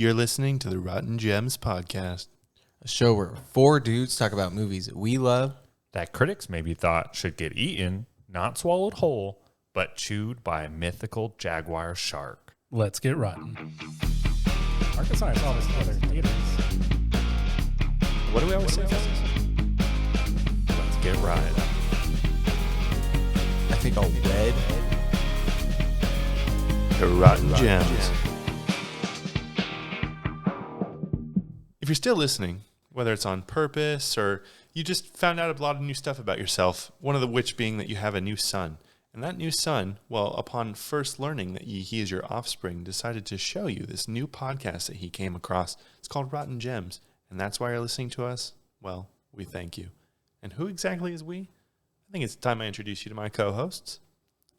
You're listening to the Rotten Gems podcast, a show where four dudes talk about movies that we love, that critics maybe thought should get eaten, not swallowed whole, but chewed by a mythical Jaguar Shark. Let's get rotten. Marcus and I saw this together in theaters. What do we always say? Let's get right. I think I'll read the Rotten Gems. If you're still listening, whether it's on purpose or you just found out a lot of new stuff about yourself, one of the which being that you have a new son. And that new son, well, upon first learning that he is your offspring, decided to show you this new podcast that he came across. It's called Rotten Gems. And that's why you're listening to us? Well, we thank you. And who exactly is we? I think it's time I introduce you to my co-hosts.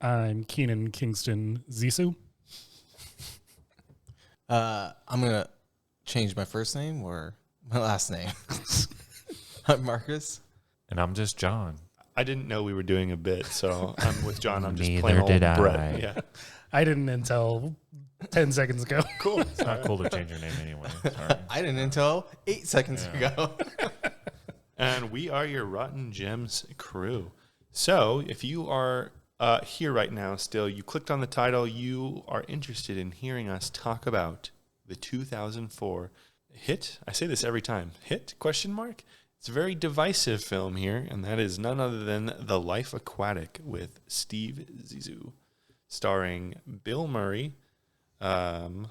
I'm Keenan Kingston Zissou. I'm going to change my first name or my last name. I'm Marcus. And I'm just John. I didn't know we were doing a bit, so I'm with John. I'm just Neither plain old did Brett. I. Yeah. I didn't until 10 seconds ago. Cool. It's not cool to change your name anyway. Sorry. I didn't until 8 seconds ago. And we are your Rotten Gems crew. So if you are here right now still, you clicked on the title, you are interested in hearing us talk about the 2004 hit. I say this every time. Hit? Question mark? It's a very divisive film here, and that is none other than The Life Aquatic with Steve Zissou, starring Bill Murray. Who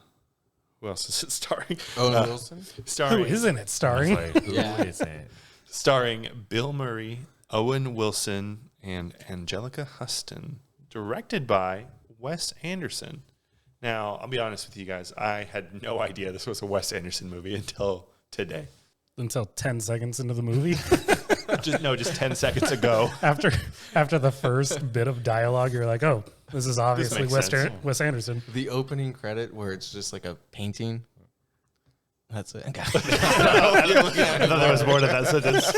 else is it starring? Owen Wilson? Who isn't it starring? Who is it? Starring Bill Murray, Owen Wilson, and Angelica Huston. Directed by Wes Anderson. Now, I'll be honest with you guys. I had no idea this was a Wes Anderson movie until today. Until 10 seconds into the movie. just 10 seconds ago. After the first bit of dialogue, you're like, oh, this is obviously Wes Anderson. The opening credit where it's just like a painting. That's it. Okay. I thought there was more to that sentence.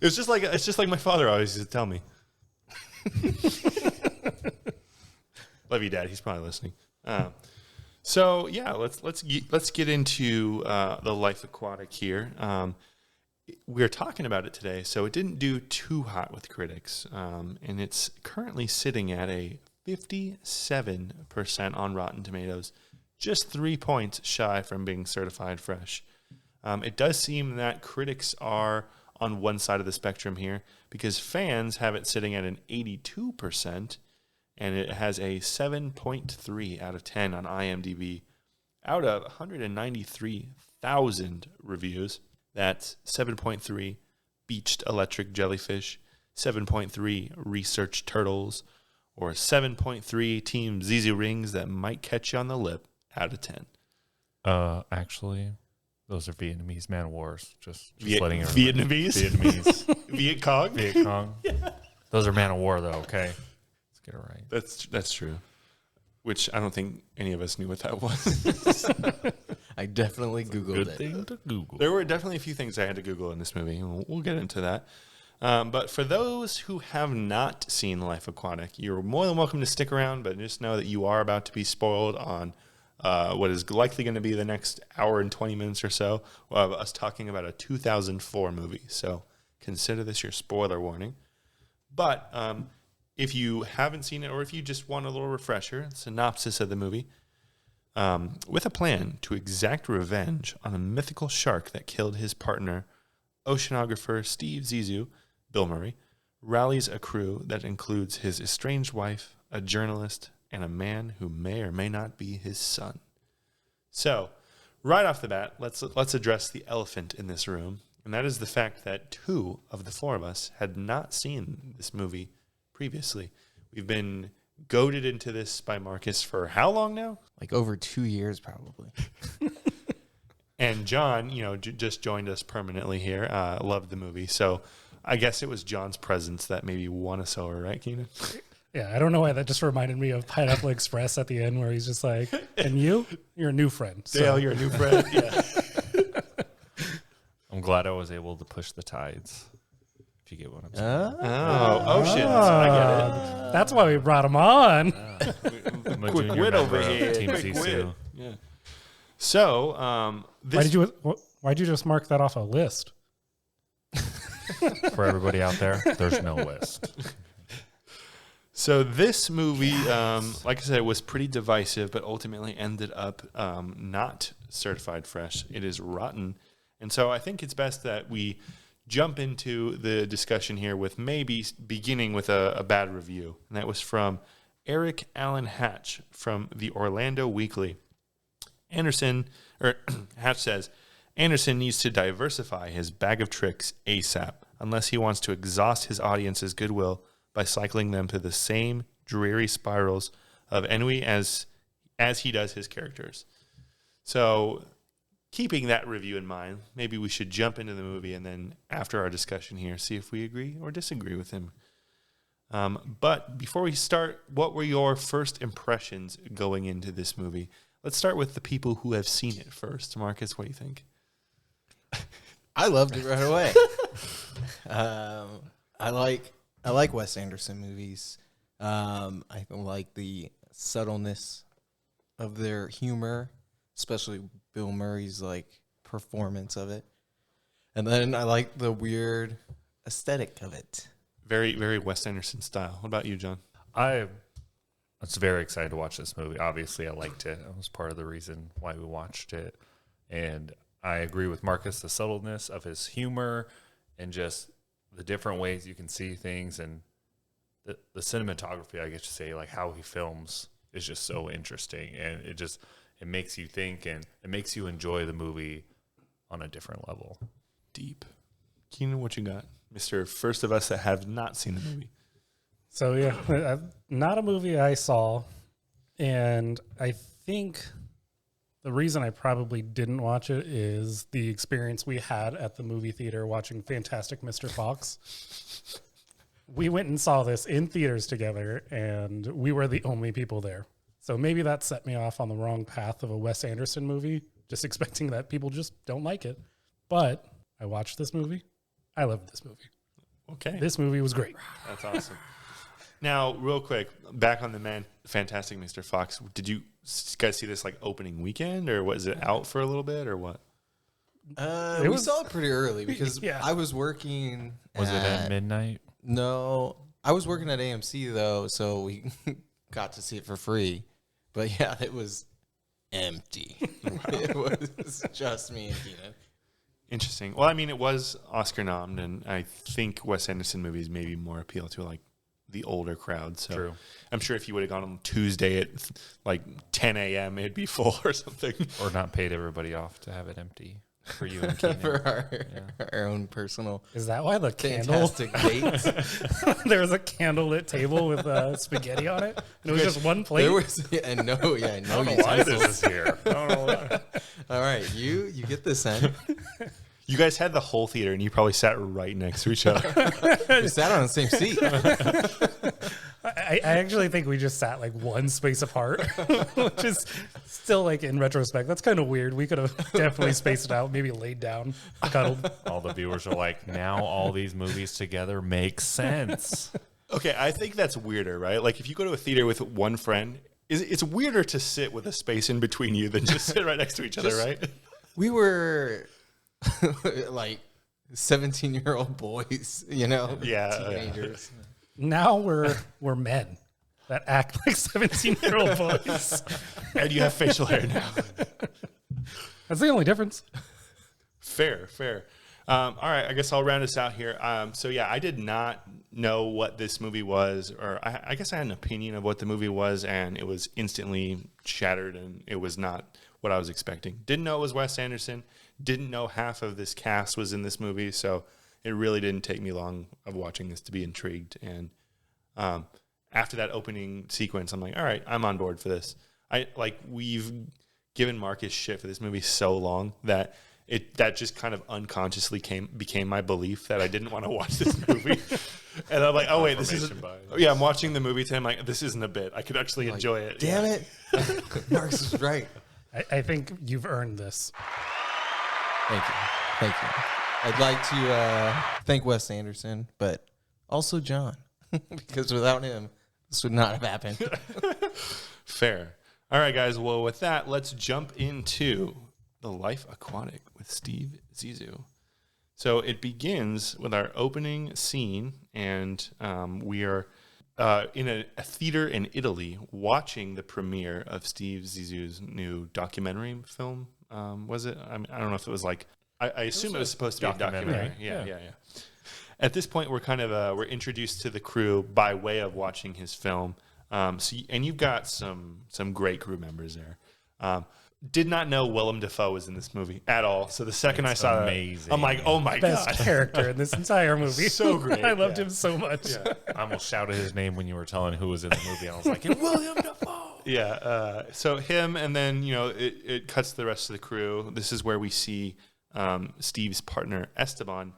It's just like my father always used to tell me. Love you, Dad. He's probably listening. So yeah, let's get into the Life Aquatic here. We're talking about it today, so it didn't do too hot with critics, and it's currently sitting at a 57% on Rotten Tomatoes, just 3 points shy from being certified fresh. It does seem that critics are on one side of the spectrum here because fans have it sitting at an 82%. And it has a 7.3 out of 10 on IMDb. Out of 193,000 reviews, that's 7.3 beached electric jellyfish, 7.3 research turtles, or 7.3 Team Zissou rings that might catch you on the lip out of 10. Actually, those are Vietnamese man of wars. Just letting you know. Vietnamese? Viet Cong? Viet Cong. Yeah. Those are man of war, though, okay? Get it right. That's true. Which I don't think any of us knew what that was. I definitely Googled Good it. thing to Google. There were definitely a few things I had to Google in this movie. We'll get into that. But for those who have not seen Life Aquatic, you're more than welcome to stick around, but just know that you are about to be spoiled on what is likely going to be the next hour and 20 minutes or so of us talking about a 2004 movie. So consider this your spoiler warning. But if you haven't seen it, or if you just want a little refresher, synopsis of the movie, with a plan to exact revenge on a mythical shark that killed his partner, oceanographer Steve Zissou, Bill Murray, rallies a crew that includes his estranged wife, a journalist, and a man who may or may not be his son. So, right off the bat, let's address the elephant in this room, and that is the fact that 2 of the 4 of us had not seen this movie previously. We've been goaded into this by Marcus for how long now? Like over 2 years, probably. And John, just joined us permanently here. Loved the movie. So I guess it was John's presence that maybe won us over, right, Keenan? Yeah, I don't know why that just reminded me of Pineapple Express at the end where he's just like, and you're a new friend. Dale, you're a new friend. Yeah. I'm glad I was able to push the tides. If you get what I'm saying. Oceans. I get it. That's why we brought him on. My Quick junior wit over member of here. Team Quick Zissou. wit. Yeah. So, why'd you just mark that off a list? For everybody out there, there's no list. So this movie, like I said, was pretty divisive, but ultimately ended up not certified fresh. It is rotten. And so I think it's best that we jump into the discussion here with maybe beginning with a bad review. And that was from Eric Allen Hatch from the Orlando Weekly. Hatch says, Anderson needs to diversify his bag of tricks ASAP unless he wants to exhaust his audience's goodwill by cycling them to the same dreary spirals of ennui as he does his characters. So, keeping that review in mind, maybe we should jump into the movie and then after our discussion here, see if we agree or disagree with him. But before we start, what were your first impressions going into this movie? Let's start with the people who have seen it first. Marcus, what do you think? I loved it right away. I like Wes Anderson movies. I like the subtleness of their humor, especially Bill Murray's like performance of it. And then I like the weird aesthetic of it. Very, very Wes Anderson style. What about you, John? I was very excited to watch this movie. Obviously, I liked it. It was part of the reason why we watched it. And I agree with Marcus, the subtleness of his humor and just the different ways you can see things and the cinematography, I guess you say, like how he films is just so interesting. And it makes you think and it makes you enjoy the movie on a different level. Deep. Keenan, what you got? Mr. First of us that have not seen the movie. So yeah, not a movie I saw, and I think the reason I probably didn't watch it is the experience we had at the movie theater watching Fantastic Mr. Fox. We went and saw this in theaters together, and we were the only people there. So maybe that set me off on the wrong path of a Wes Anderson movie, just expecting that people just don't like it. But I watched this movie. I loved this movie. Okay. This movie was great. That's awesome. Now, real quick, back on the Fantastic Mr. Fox. Did you guys see this like opening weekend, or was it out for a little bit, or what? We saw it pretty early because Yeah. I was working. Was it at midnight? No, I was working at AMC though, so we got to see it for free. But yeah, it was empty. It was just me and Keenan. Interesting. Well, I mean, it was Oscar nommed, and I think Wes Anderson movies maybe more appeal to like the older crowd. So True. I'm sure if you would have gone on Tuesday at like 10 a.m., it'd be full or something. Or not paid everybody off to have it empty for you and Keenan. For our own personal Is that why the candle? fantastic dates. There was a candlelit table with spaghetti on it. And it was just one plate. There was no Why utensils. this is here? I don't know why. All right, you get this end. You guys had the whole theater, and you probably sat right next to each other. We sat on the same seat. I actually think we just sat like one space apart, which is still like in retrospect, that's kind of weird. We could have definitely spaced it out, maybe laid down, cuddled. All the viewers are like, now all these movies together make sense. Okay, I think that's weirder, right? Like if you go to a theater with one friend, it's weirder to sit with a space in between you than just sit right next to each other, right? We were like 17-year-old boys, teenagers. Now we're men that act like 17-year-old boys. And you have facial hair now. That's the only difference. Fair. All right, I guess I'll round us out here. So yeah, I did not know what this movie was, or I guess I had an opinion of what the movie was, and it was instantly shattered, and it was not what I was expecting. Didn't know it was Wes Anderson. Didn't know half of this cast was in this movie, so it really didn't take me long of watching this to be intrigued. And after that opening sequence, I'm like, all right, I'm on board for this. We've given Marcus shit for this movie so long that that just kind of unconsciously became my belief that I didn't want to watch this movie. And I'm like, oh wait, this is I'm watching the movie today. I'm like, this isn't a bit. I could actually enjoy it. Damn it, Marcus is right. I think you've earned this. Thank you. I'd like to thank Wes Anderson, but also John, because without him, this would not have happened. Fair. All right, guys. Well, with that, let's jump into the Life Aquatic with Steve Zissou. So it begins with our opening scene, and we are in a theater in Italy watching the premiere of Steve Zissou's new documentary film. Was it? I don't know if it was like, I assume it was supposed to be a documentary. Yeah. At this point, we're kind of we're introduced to the crew by way of watching his film. And you've got some great crew members there. Did not know Willem Dafoe was in this movie at all. So the second I saw it, I'm like, oh my Best God. character in this entire movie. So great. I loved him so much. Yeah. I almost shouted his name when you were telling who was in the movie. I was like, William Dafoe. Yeah. So him, and then, it cuts to the rest of the crew. This is where we see Steve's partner, Esteban,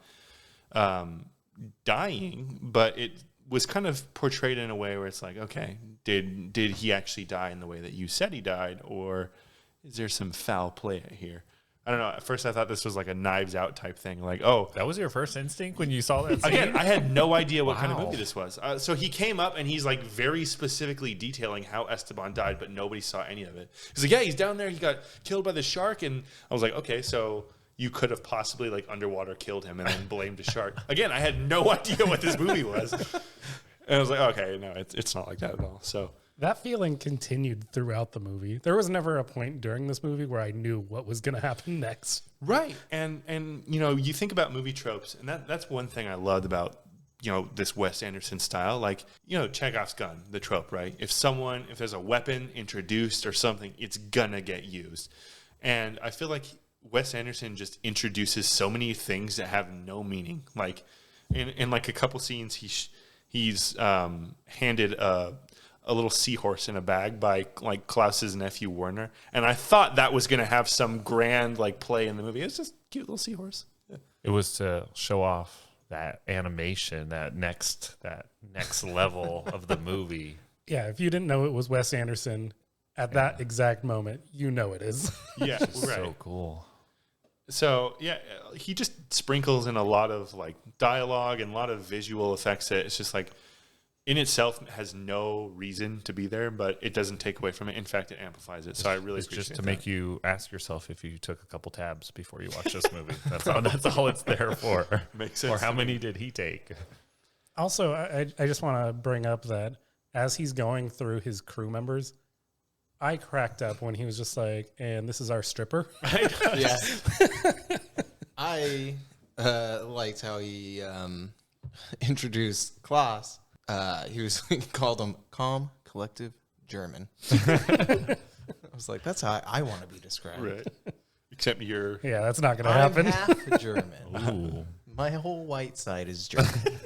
dying, but it was kind of portrayed in a way where it's like, okay, did he actually die in the way that you said he died, or is there some foul play here? I don't know. At first, I thought this was like a Knives Out type thing. Like, oh, That was your first instinct when you saw that scene? again, I had no idea what kind of Wow. movie this was. So he came up and he's like very specifically detailing how Esteban died, but nobody saw any of it. He's like, yeah, he's down there. He got killed by the shark. And I was like, okay, so you could have possibly like underwater killed him and then blamed the shark. Again, I had no idea what this movie was. And I was like, okay, no, it's not like that at all. So That feeling continued throughout the movie. There was never a point during this movie where I knew what was going to happen next. right, and you think about movie tropes, and that's one thing I loved about this Wes Anderson style. Like Chekhov's gun, the trope, right? If there's a weapon introduced or something, it's gonna get used. And I feel like Wes Anderson just introduces so many things that have no meaning. Like in like a couple scenes, he's handed a little seahorse in a bag by like Klaus's nephew Werner, and I thought that was going to have some grand like play in the movie. It's just a cute little seahorse. Yeah. It was to show off that animation, that next level of the movie. Yeah, if you didn't know it was Wes Anderson at that exact moment, you know it is. Yeah, right. So cool. So yeah, he just sprinkles in a lot of like dialogue and a lot of visual effects that it's just like in itself has no reason to be there, but it doesn't take away from it. In fact, it amplifies it. So I really It's appreciate just to that. make you ask yourself if you took a couple tabs before you watch this movie. That's all it's there for. Makes sense Or how to many did he take? Also, I just want to bring up that as he's going through his crew members, I cracked up when he was just like, and this is our stripper. Yeah. I liked how he introduced Klaus. He called him calm, collective German. I was like, that's how I want to be described. Right. Except you're Yeah, that's not going to I'm happen. half German. Ooh. My whole white side is German.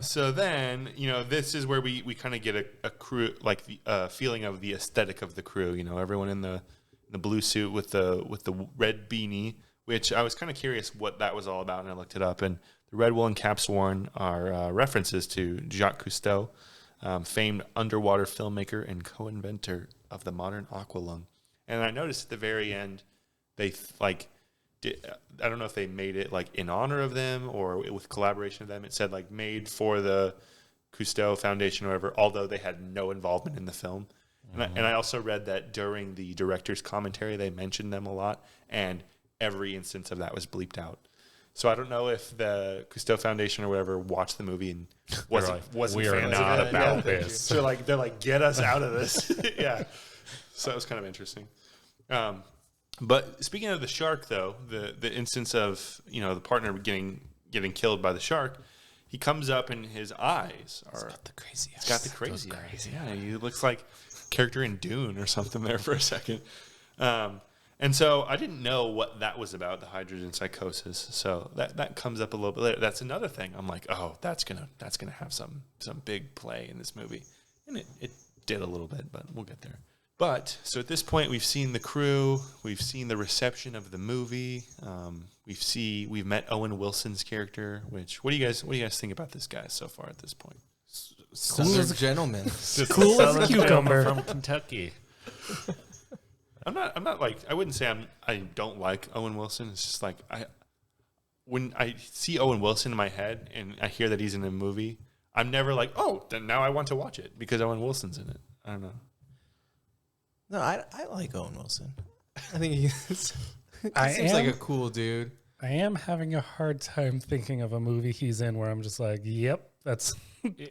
So then, this is where we kind of get a crew, like the feeling of the aesthetic of the crew. Everyone in the blue suit with the red beanie, which I was kind of curious what that was all about, and I looked it up. And the red woolen caps worn are references to Jacques Cousteau, famed underwater filmmaker and co-inventor of the modern aqualung. And I noticed at the very end, they I don't know if they made it like in honor of them or with collaboration of them. It said like made for the Cousteau Foundation or whatever, although they had no involvement in the film. And I also read that during the director's commentary, they mentioned them a lot, and every instance of that was bleeped out. So I don't know if the Cousteau Foundation or whatever watched the movie and wasn't we are fans not of it. about Yeah. this. So they're like, get us out of this. Yeah. So that was kind of interesting. But speaking of the shark, though, the instance of the partner getting killed by the shark, he comes up and his eyes are the crazy. it's got the crazy eyes. Yeah, he looks like a character in Dune or something there for a second. And so I didn't know what that was about, the hydrogen psychosis. So that comes up a little bit later. That's another thing. I'm like, oh, that's gonna have some big play in this movie, and it did a little bit, but we'll get there. But so at this point, we've seen the crew, we've seen the reception of the movie. We've met Owen Wilson's character. What do you guys think about this guy so far at this point? Southern gentleman. Cool as a cucumber. From Kentucky. I'm not like, I wouldn't say I don't like Owen Wilson. It's just like when I see Owen Wilson in my head and I hear that he's in a movie, I'm never like, oh, then now I want to watch it because Owen Wilson's in it. I don't know. No, I like Owen Wilson. I think he seems I like am- a cool dude. I am having a hard time thinking of a movie he's in where I'm just like, yep, that's.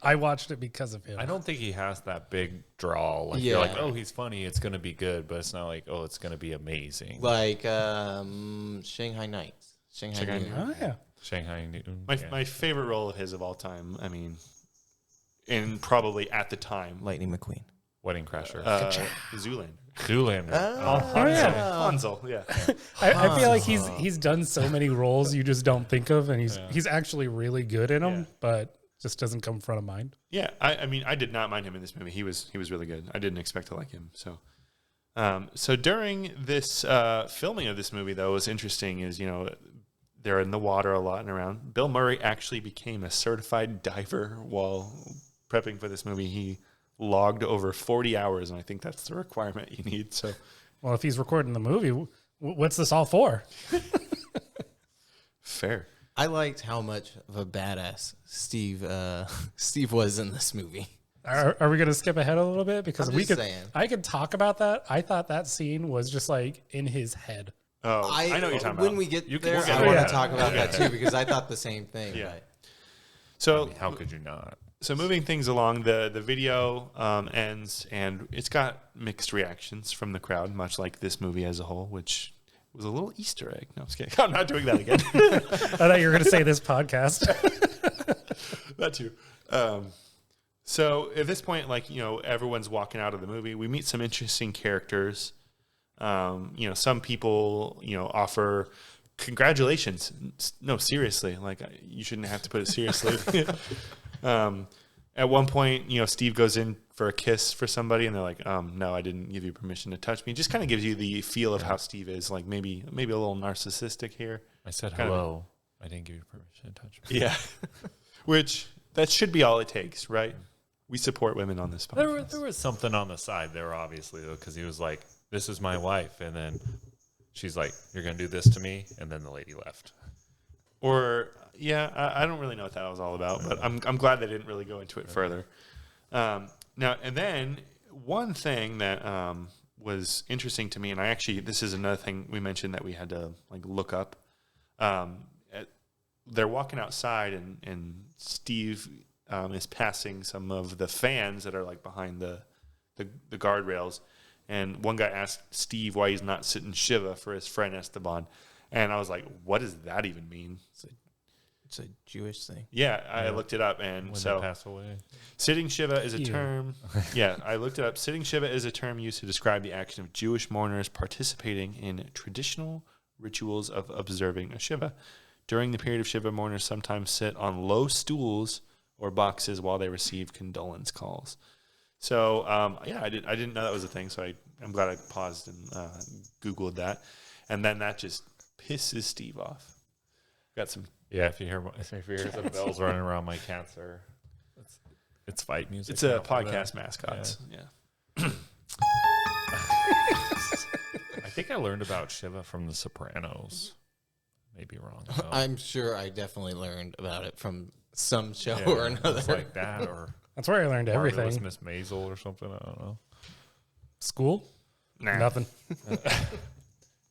I watched it because of him. I don't think he has that big draw. Like you're like, Yeah. oh, he's funny. It's gonna be good, but it's not like, oh, it's gonna be amazing. Like Shanghai Nights. Shanghai Shanghai Noon. Oh yeah. Shanghai Newton. My favorite role of his of all time, I mean, and probably at the time, Lightning McQueen. Wedding Crasher. Zoolander. Zoolander. Oh, yeah. Hansel, yeah. I feel like he's done so many roles you just don't think of, and he's actually really good in them, Yeah. but just doesn't come front of mind. Yeah, I mean, I did not mind him in this movie. He was really good. I didn't expect to like him. So, so during this filming of this movie, though, what's interesting is, you know, they're in the water a lot and around. Bill Murray actually became a certified diver while prepping for this movie. He logged over 40 hours, and I think that's the requirement you need. So, Well, if he's recording the movie, what's this all for? fair. I liked how much of a badass Steve was in this movie. Are we going to skip ahead a little bit because I'm we just could? saying. I could talk about that. I thought that scene was just like in his head. Oh, I know what you're talking When about. we get You can- there, we'll get I want there. to talk about that too because I thought the same thing. Yeah. But So, How could you not? So moving things along, the video ends, and it's got mixed reactions from the crowd, much like this movie as a whole, which was a little Easter egg. No, I'm just kidding. I'm not doing that again. I thought you were going to say this podcast. That too. So at this point, like, you know, everyone's walking out of the movie. We meet some interesting characters. You know, some people, you know, offer congratulations. No, seriously, like, you shouldn't have to put it seriously. At one point, you know, Steve goes in for a kiss for somebody, and they're like, no, I didn't give you permission to touch me. Just kind of gives you the feel of how Steve is, like maybe a little narcissistic here. I said Kind of- hello. I didn't give you permission to touch me. Yeah. Which, that should be all it takes, right? We support women on this podcast. There was something on the side there, obviously, though, because he was like, this is my wife. And then she's like, you're going to do this to me? And then the lady left. Or, yeah, I don't really know what that was all about, but I'm glad they didn't really go into it further. Now, and then one thing that was interesting to me, and this is another thing we mentioned that we had to like look up. They're walking outside, and Steve is passing some of the fans that are like behind the guardrails, and one guy asked Steve why he's not sitting Shiva for his friend Esteban, and I was like, what does that even mean? it's a Jewish thing. Yeah, I looked it up, and When so they pass away. sitting Shiva is a Cute. term. Yeah, I looked it up. Sitting Shiva is a term used to describe the action of Jewish mourners participating in traditional rituals of observing a Shiva. During the period of Shiva, mourners sometimes sit on low stools or boxes while they receive condolence calls. So, yeah, I didn't know that was a thing, so I'm glad I paused and Googled that. And then that just pisses Steve off. Got some... Yeah, if you hear some bells running around, my cats are... It's fight music. It's a now for them. podcast mascot. Yeah. I think I learned about Shiva from The Sopranos. Maybe wrong. Though. I'm sure I definitely learned about it from some show Yeah, or another. it's like that, or That's where I learned Marvelous everything. Miss Maisel or something. I don't know. School? Nah. Nothing.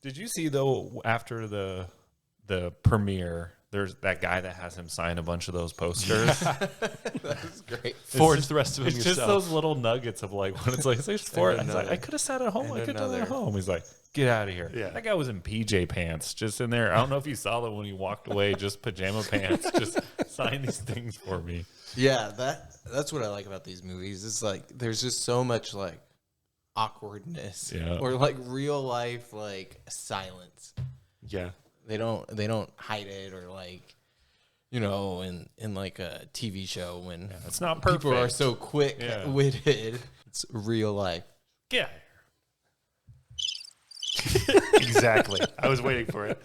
Did you see though after the premiere? There's that guy that has him sign a bunch of those posters. That's great. Forge the rest of them It's yourself. just those little nuggets of like when it's like there's four. I was like, I could have sat at home. I And could have done it at another. home. He's like, get out of here. Yeah. That guy was in PJ pants, just in there. I don't know if you saw that when he walked away, just pajama pants. Just sign these things for me. Yeah, that's what I like about these movies. It's like there's just so much like awkwardness Yeah. or like real life like silence. Yeah. They don't hide it or like in like a TV show when It's not perfect. people are so quick Yeah. witted. It's real life. Get out of here. Exactly. I was waiting for it.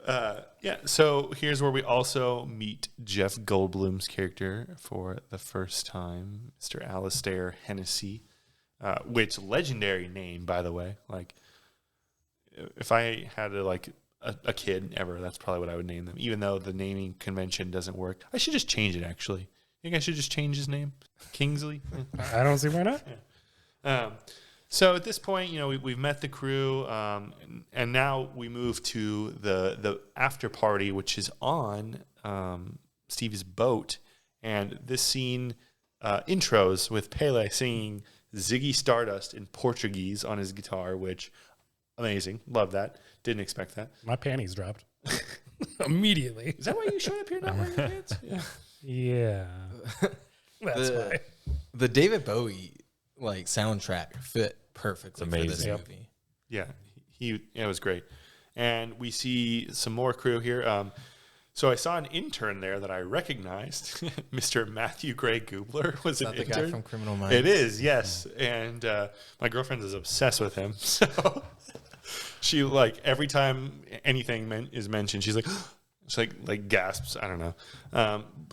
Yeah, so here's where we also meet Jeff Goldblum's character for the first time, Mr. Alistair Hennessy, which legendary name, by the way. Like, if I had a kid ever, that's probably what I would name them, even though the naming convention doesn't work. I should just change it, actually. You think I should just change his name? Kingsley? I don't see why not. So at this point, we've met the crew, and now we move to the after party, which is on Steve's boat. And this scene intros with Pele singing Ziggy Stardust in Portuguese on his guitar, which amazing. Love that. Didn't expect that. My panties dropped immediately. Is that why you showed up here not wearing your pants? Yeah. That's why. The David Bowie soundtrack fit perfectly for this amazing. movie. Yeah, it was great. And we see some more crew here. So I saw an intern there that I recognized. Mr. Matthew Gray Goobler was Is an that the intern. guy from Criminal Minds? It is, yes. And my girlfriend is obsessed with him. So she every time anything is mentioned, she's like, she gasps. I don't know.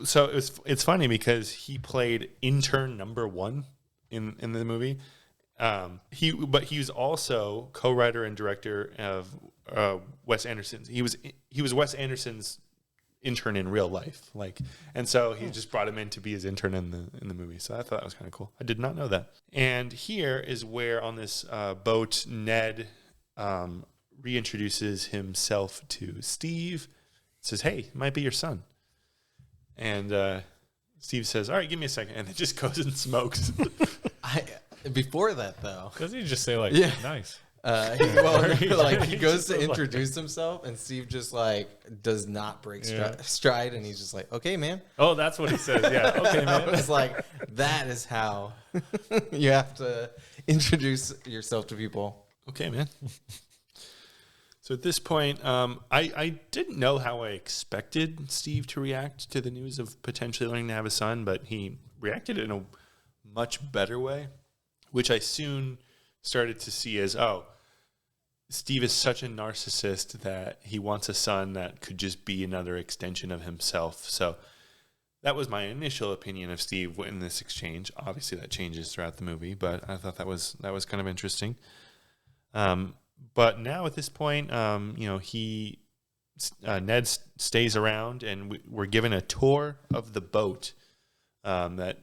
So it's funny because he played intern number 1 in the movie. He was also co-writer and director of Wes Anderson's. He was Wes Anderson's intern in real life, and so he just brought him in to be his intern in the movie. So I thought that was kind of cool. I did not know that. And here is where on this boat, Ned reintroduces himself to Steve. Says, "Hey, might be your son." And Steve says, "All right, give me a second," and it just goes and smokes. Before that, though, Doesn't he just say nice? he goes to introduce himself, and Steve just does not break stride, and he's just like, "Okay, man." Oh, that's what he says. Yeah. Okay, man. It's that is how you have to introduce yourself to people. Okay, man. So at this point, I didn't know how I expected Steve to react to the news of potentially learning to have a son, but he reacted in a much better way, which I soon started to see as, Steve is such a narcissist that he wants a son that could just be another extension of himself. So that was my initial opinion of Steve in this exchange. Obviously, that changes throughout the movie, but I thought that was kind of interesting. But now at this point, Ned stays around, and we're given a tour of the boat that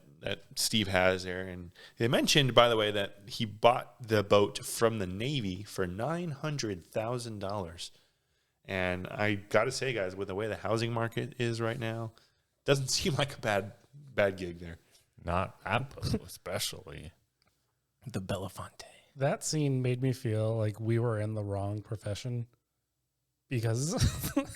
Steve has there. And they mentioned, by the way, that he bought the boat from the Navy for $900,000. And I got to say, guys, with the way the housing market is right now, doesn't seem like a bad gig there. Not Apple, especially. The Belafonte. That scene made me feel like we were in the wrong profession because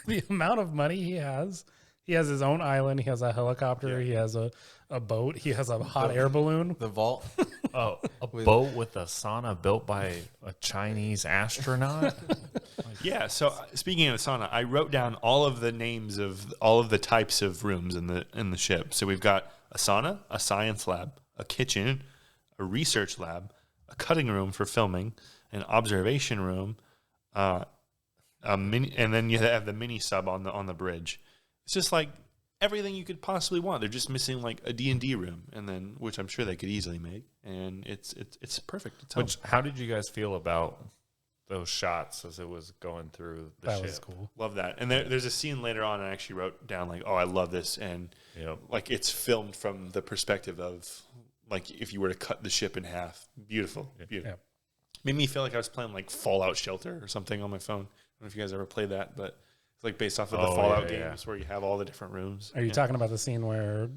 the amount of money he has his own island. He has a helicopter. Yeah. He has a boat. He has a hot air balloon. The vault. Oh, boat with a sauna built by a Chinese astronaut. Yeah. So speaking of the sauna, I wrote down all of the names of all of the types of rooms in the ship. So we've got a sauna, a science lab, a kitchen, a research lab, a cutting room for filming, an observation room, a mini, and then you have the mini sub on the bridge. It's just everything you could possibly want. They're just missing a D&D room, and then which I'm sure they could easily make, and it's perfect. How did you guys feel about those shots as it was going through the ship? That was cool. Love that. And there's a scene later on I actually wrote down I love this, and it's filmed from the perspective of if you were to cut the ship in half. Beautiful. Yeah. Made me feel like I was playing Fallout Shelter or something on my phone. I don't know if you guys ever played that, but it's based off of the Fallout games where you have all the different rooms. Are you talking about the scene where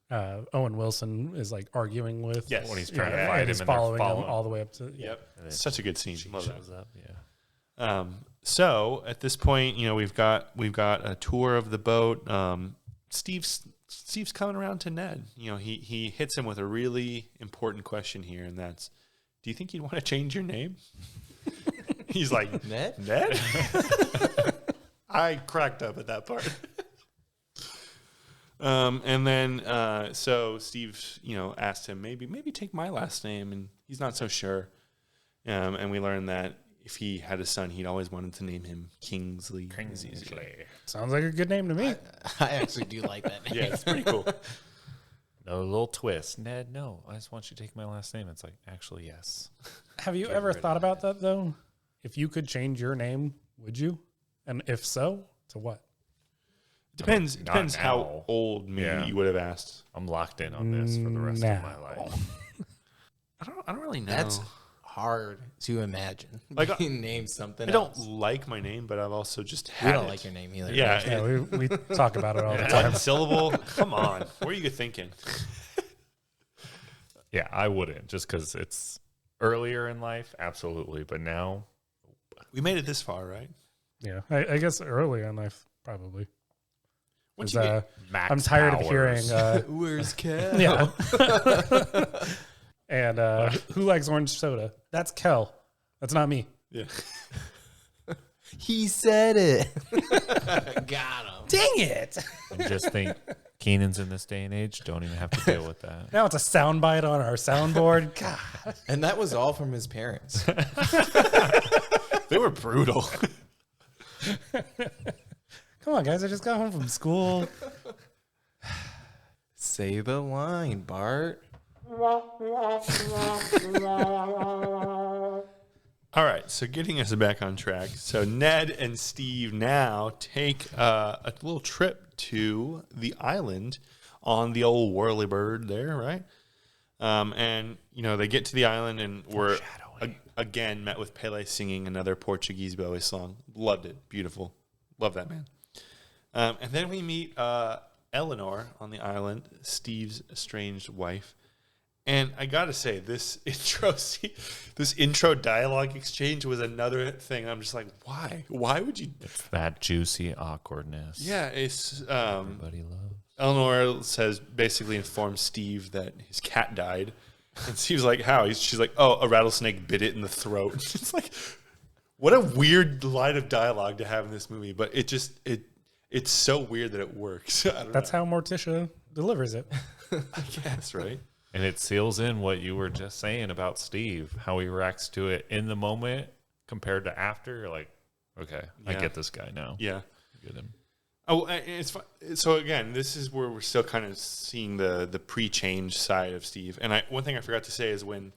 Owen Wilson is arguing with? Yes. When he's trying to fight him, he's and following they're him all the way up to. Yep. Such a good scene. Love that. Up, yeah. So at this point, we've got a tour of the boat. Steve's coming around to Ned. He hits him with a really important question here, and that's, do you think you'd want to change your name? He's like, Ned? Ned? I cracked up at that part. And then, so Steve, asked him, maybe take my last name, and he's not so sure. And we learned that if he had a son, he'd always wanted to name him Kingsley. Sounds like a good name to me. I actually do like that name. Yeah, it's pretty cool. No little twist. Ned, no, I just want you to take my last name. It's actually, yes. Have you ever thought about that, though? If you could change your name, would you? And if so, to what? Depends Not how now. old you would have asked. I'm locked in on this for the rest of my life. I don't really know. That's hard to imagine. Like, Being named something I don't else. like my name, but I've also just We had don't it. like your name either. Yeah, Yeah, we talk about it all the time. one syllable. Come on, what are you thinking? Yeah, I wouldn't, just because it's earlier in life, absolutely. But now, We made it this far, right? Yeah, I guess early in life, probably. Once 'Cause, you get Max I'm tired of Powers. hearing. Where's Kel? Yeah. And who likes orange soda? That's Kel. That's not me. yeah. He said it. Got him. Dang it! And just think, Keenan's in this day and age, don't even have to deal with that. Now it's a soundbite on our soundboard. God. And that was all from his parents. They were brutal. Come on, guys. I just got home from school. Say the line, Bart. All right, so getting us back on track. So Ned and Steve now take a little trip to the island on the old whirlybird there, right? And, they get to the island and we're again met with Pele singing another Portuguese Bowie song. Loved it. Beautiful. Love that man. And then we meet Eleanor on the island, Steve's estranged wife. And I gotta say, this intro dialogue exchange was another thing. I'm just like, why? Why would you? It's that juicy awkwardness. Yeah, it's Everybody loves. Eleanor basically informs Steve that his cat died, and Steve's like, "How?" She's like, "Oh, a rattlesnake bit it in the throat." It's like, what a weird line of dialogue to have in this movie, but it's so weird that it works. I don't That's know. how Morticia delivers it. I guess, right? And it seals in what you were just saying about Steve, how he reacts to it in the moment compared to after. You're like, okay, I Yeah. get this guy now. Yeah. I get him. Oh, and it's fun. So again, this is where we're still kind of seeing the pre-change side of Steve. And one thing I forgot to say is when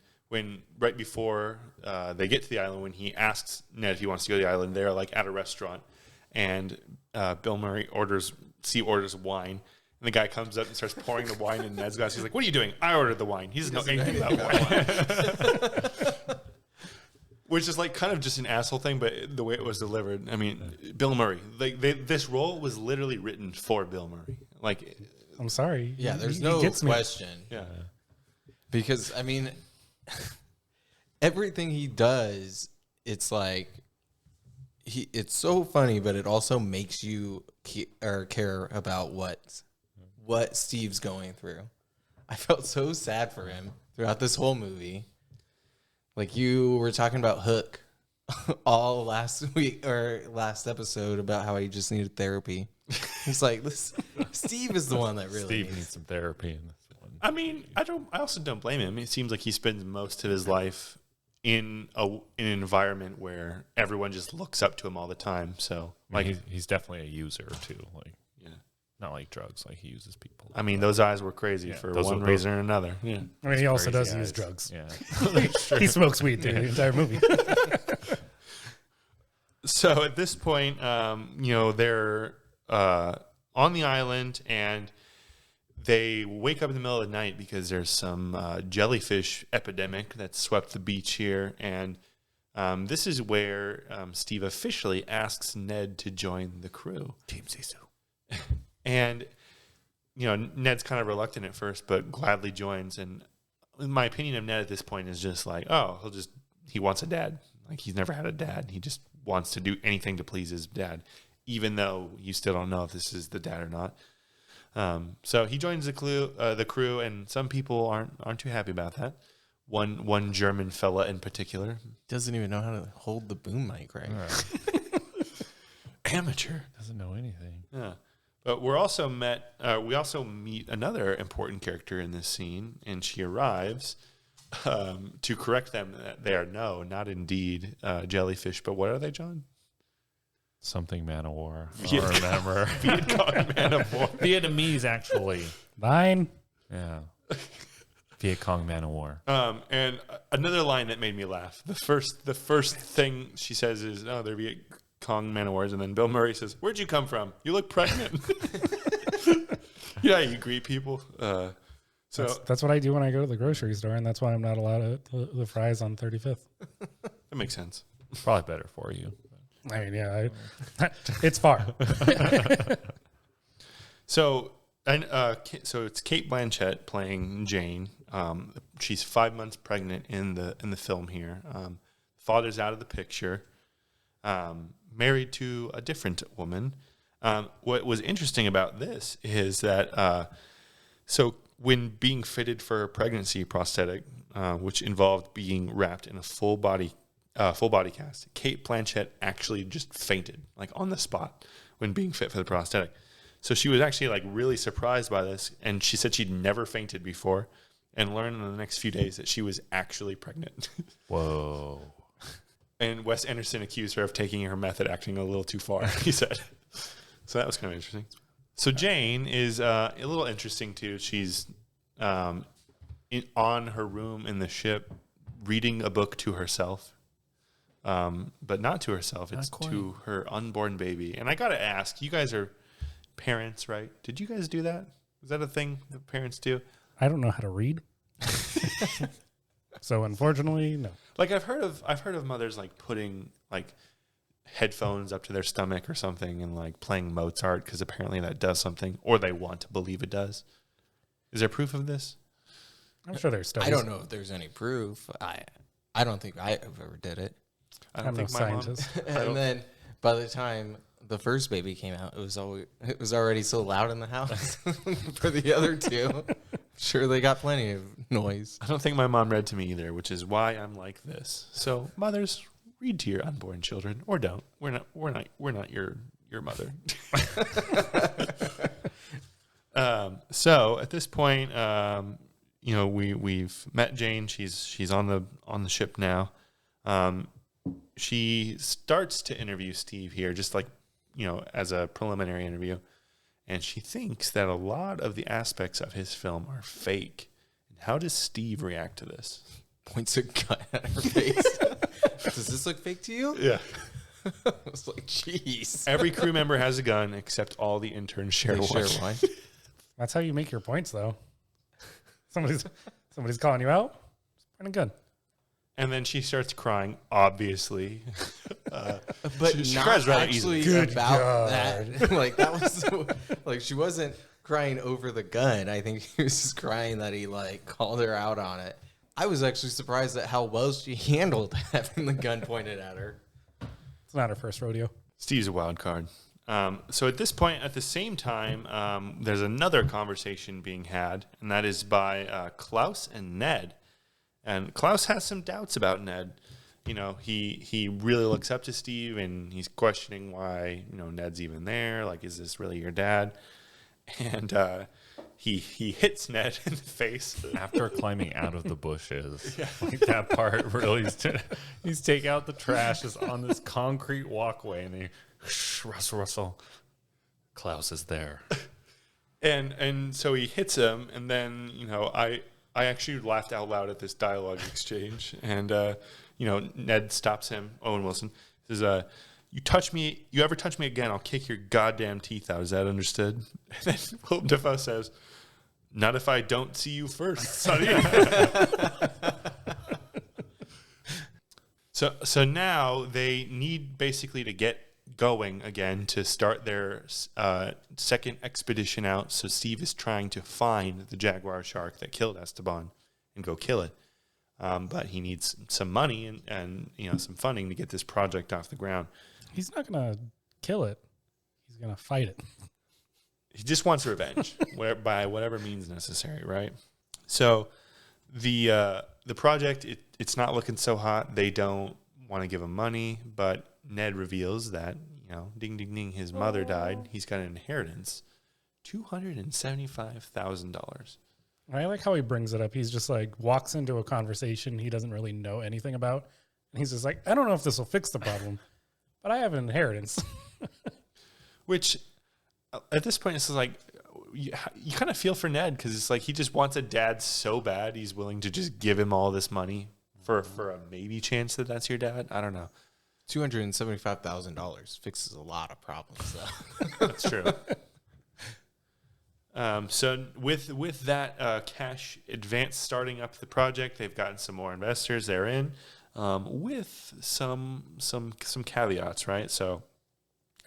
right before they get to the island, when he asks Ned if he wants to go to the island, they're like at a restaurant, and Bill Murray orders wine. And the guy comes up and starts pouring the wine in Ned's glass. He's like, "What are you doing?" "I ordered the wine." He doesn't know anything about wine. Which is like kind of just an asshole thing, but the way it was delivered. I mean, Bill Murray. This role was literally written for Bill Murray. Like, I'm sorry. Yeah, there's He no gets me. question. yeah. Because, I mean, everything he does, it's like, it's so funny, but it also makes you care about what Steve's going through. I felt so sad for him throughout this whole movie. Like, you were talking about Hook all last week or last episode about how he just needed therapy. He's like, Steve is the one that really Steve needs some therapy in this one. I mean, I also don't blame him. It seems like he spends most of his life in an environment where everyone just looks up to him all the time. So, Like he's definitely a user too. Like, yeah. not like drugs. Like he uses people. I mean, those eyes were crazy Yeah, for those one were- reason or another. Yeah. I mean, he also Crazy does use eyes. drugs. Yeah. He smokes weed through the entire movie. So at this point, they're on the island and they wake up in the middle of the night because there's some jellyfish epidemic that swept the beach here. And this is where Steve officially asks Ned to join the crew. Team Zissou. And, Ned's kind of reluctant at first, but gladly joins. And my opinion of Ned at this point is just like, oh, he wants a dad. Like, he's never had a dad. He just wants to do anything to please his dad, even though you still don't know if this is the dad or not. So he joins the crew, and some people aren't too happy about that. One German fella in particular, doesn't even know how to hold the boom mic right. amateur. Doesn't know anything. Yeah, but we also meet another important character in this scene, and she arrives to correct them that they are not indeed jellyfish. But what are they, John? Something Man of War. I Viet don't remember. Viet Cong Man of War. Vietnamese, actually. Mine. Yeah. Viet Cong Man of War. And another line that made me laugh. The first thing she says is, "Oh, they're Viet Cong Man of Wars," and then Bill Murray says, "Where'd you come from? You look pregnant." You greet people. So That's what I do when I go to the grocery store, and that's why I'm not allowed the fries on 35th. that makes sense. Probably better for you. I mean, yeah, it's far. So it's Kate Blanchett playing Jane. She's 5 months pregnant in the film here. Father's out of the picture. Married to a different woman. What was interesting about this is that so when being fitted for a pregnancy prosthetic, which involved being wrapped in a full body cast, Kate Blanchett actually just fainted, like on the spot, when being fit for the prosthetic. So she was actually like really surprised by this, and she said she'd never fainted before, and learned in the next few days that she was actually pregnant. Whoa. And Wes Anderson accused her of taking her method acting a little too far, he said. So that was kind of interesting. So Jane is a little interesting too. She's on her room in the ship reading a book to herself. But not to herself. It's to her unborn baby. And I got to ask, you guys are parents, right? Did you guys do that? Is that a thing that parents do? I don't know how to read. So unfortunately, no. Like I've heard of mothers like putting like headphones up to their stomach or something and like playing Mozart because apparently that does something, or they want to believe it does. Is there proof of this? I'm sure there's studies. I don't know if there's any proof. I don't think I ever did it. I don't I'm no think my mom. scientist. And then by the time the first baby came out, it was already so loud in the house for the other two. Sure, they got plenty of noise. I don't think my mom read to me either, which is why I'm like this. So mothers, read to your unborn children, or don't. We're not your mother. So at this point, we've met Jane. She's on the ship now. She starts to interview Steve here, just like, as a preliminary interview. And she thinks that a lot of the aspects of his film are fake. And how does Steve react to this? Points a gun at her face. Does this look fake to you? Yeah. I was like, jeez. Every crew member has a gun except all the interns share one. That's how you make your points, though. Somebody's calling you out. Just point a gun. And then she starts crying, obviously. But she not cries rather actually easily. about that. Like that was like she wasn't crying over the gun. I think she was just crying that he like called her out on it. I was actually surprised at how well she handled having the gun pointed at her. It's not her first rodeo. Steve's a wild card. So at this point, at the same time, there's another conversation being had, and that is by Klaus and Ned. And Klaus has some doubts about Ned. He really looks up to Steve, and he's questioning why, Ned's even there. Like, is this really your dad? And he hits Ned in the face. After climbing out of the bushes. Yeah. Like that part really, he's taking out the trash, is on this concrete walkway, and Russell, Klaus is there. And so he hits him, and then, I actually laughed out loud at this dialogue exchange. And, Ned stops him, Owen Wilson, says, you ever touch me again, I'll kick your goddamn teeth out. Is that understood? And then Willem Dafoe says, not if I don't see you first, sonny. So now they need basically to get going again to start their second expedition out. So Steve is trying to find the Jaguar Shark that killed Esteban and go kill it. But he needs some money and some funding to get this project off the ground. He's not going to kill it. He's going to fight it. He just wants revenge by whatever means necessary, right? So the project, it's not looking so hot. They don't want to give him money, but Ned reveals that, ding, ding, ding, his mother died. He's got an inheritance, $275,000. I like how he brings it up. He's just like walks into a conversation he doesn't really know anything about. And he's just like, I don't know if this will fix the problem, but I have an inheritance. Which at this point, it's like you kind of feel for Ned because it's like he just wants a dad so bad he's willing to just give him all this money for a maybe chance that that's your dad. I don't know. $275,000 fixes a lot of problems, though. That's true. So with that cash advance starting up the project, they've gotten some more investors. They're in with some caveats, right? So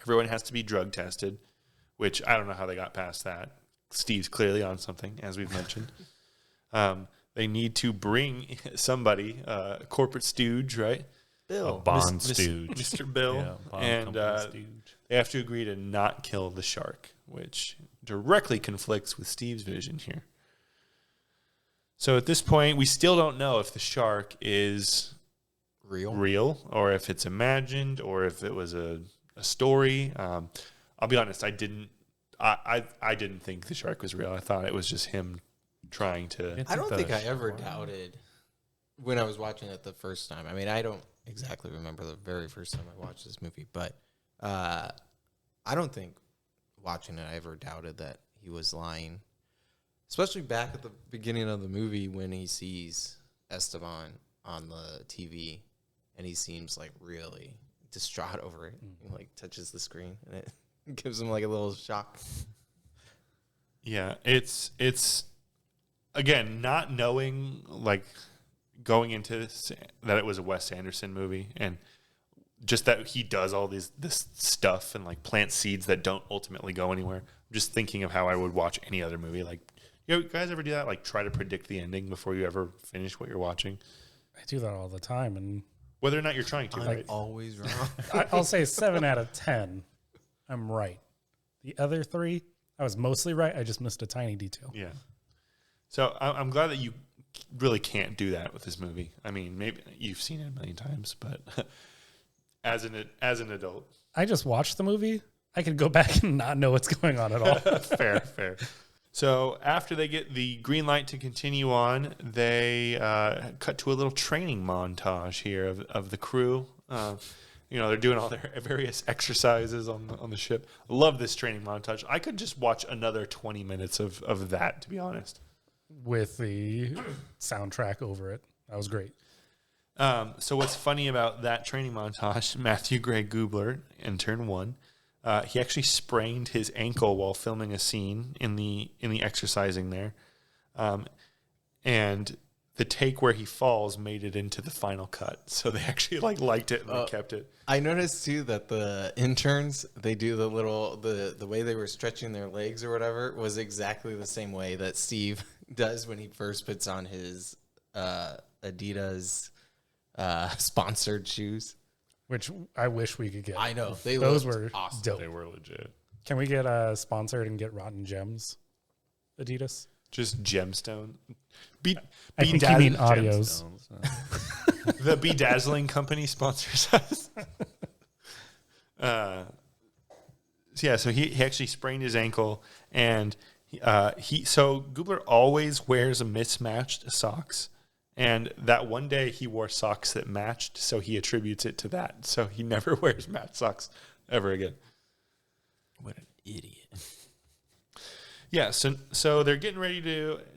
everyone has to be drug tested, which I don't know how they got past that. Steve's clearly on something, as we've mentioned. They need to bring somebody, a corporate stooge, right? Bill. A Bond stooge. Mr. Bill. Yeah, Bond and company stooge. they have to agree to not kill the shark, which directly conflicts with Steve's vision here. So at this point, we still don't know if the shark is real or if it's imagined or if it was a story. I'll be honest, I didn't think the shark was real. I thought it was just him trying to. I don't think I ever doubted when I was watching it the first time. I mean, I don't exactly remember the very first time I watched this movie, but I don't think watching it I ever doubted that he was lying. Especially back at the beginning of the movie when he sees Esteban on the TV and he seems like really distraught over it. He like touches the screen and it gives him like a little shock. Yeah, it's again, not knowing, like, going into this, that it was a Wes Anderson movie and just that he does all this stuff and like plant seeds that don't ultimately go anywhere. I'm just thinking of how I would watch any other movie. Like, you guys ever do that? Like, try to predict the ending before you ever finish what you're watching? I do that all the time, and whether or not you're trying to, I'm right? always wrong. I'll say 7 out of 10. I'm right. The other 3, I was mostly right. I just missed a tiny detail. Yeah. So I'm glad that you really can't do that with this movie. I mean, maybe you've seen it a million times, but as an adult, I just watched the movie. I could go back and not know what's going on at all. fair. So after they get the green light to continue on, they cut to a little training montage here of the crew. They're doing all their various exercises on the ship. I love this training montage. I could just watch another 20 minutes of that, to be honest. With the soundtrack over it. That was great. So what's funny about that training montage, Matthew Gray Gubler, intern 1, he actually sprained his ankle while filming a scene in the exercising there. And the take where he falls made it into the final cut. So they actually liked it and they kept it. I noticed too that the interns, they do the little, the way they were stretching their legs or whatever was exactly the same way that Steve does when he first puts on his Adidas sponsored shoes. Which I wish we could get. I know. Those were awesome. dope. They were legit. Can we get sponsored and get Rotten Gems Adidas? Just gemstone. I think you mean audios. The Bedazzling Company sponsors us. So he actually sprained his ankle, and so Gubler always wears a mismatched socks, and that one day he wore socks that matched, so he attributes it to that. So he never wears matched socks ever again. What an idiot. Yeah, so they're getting ready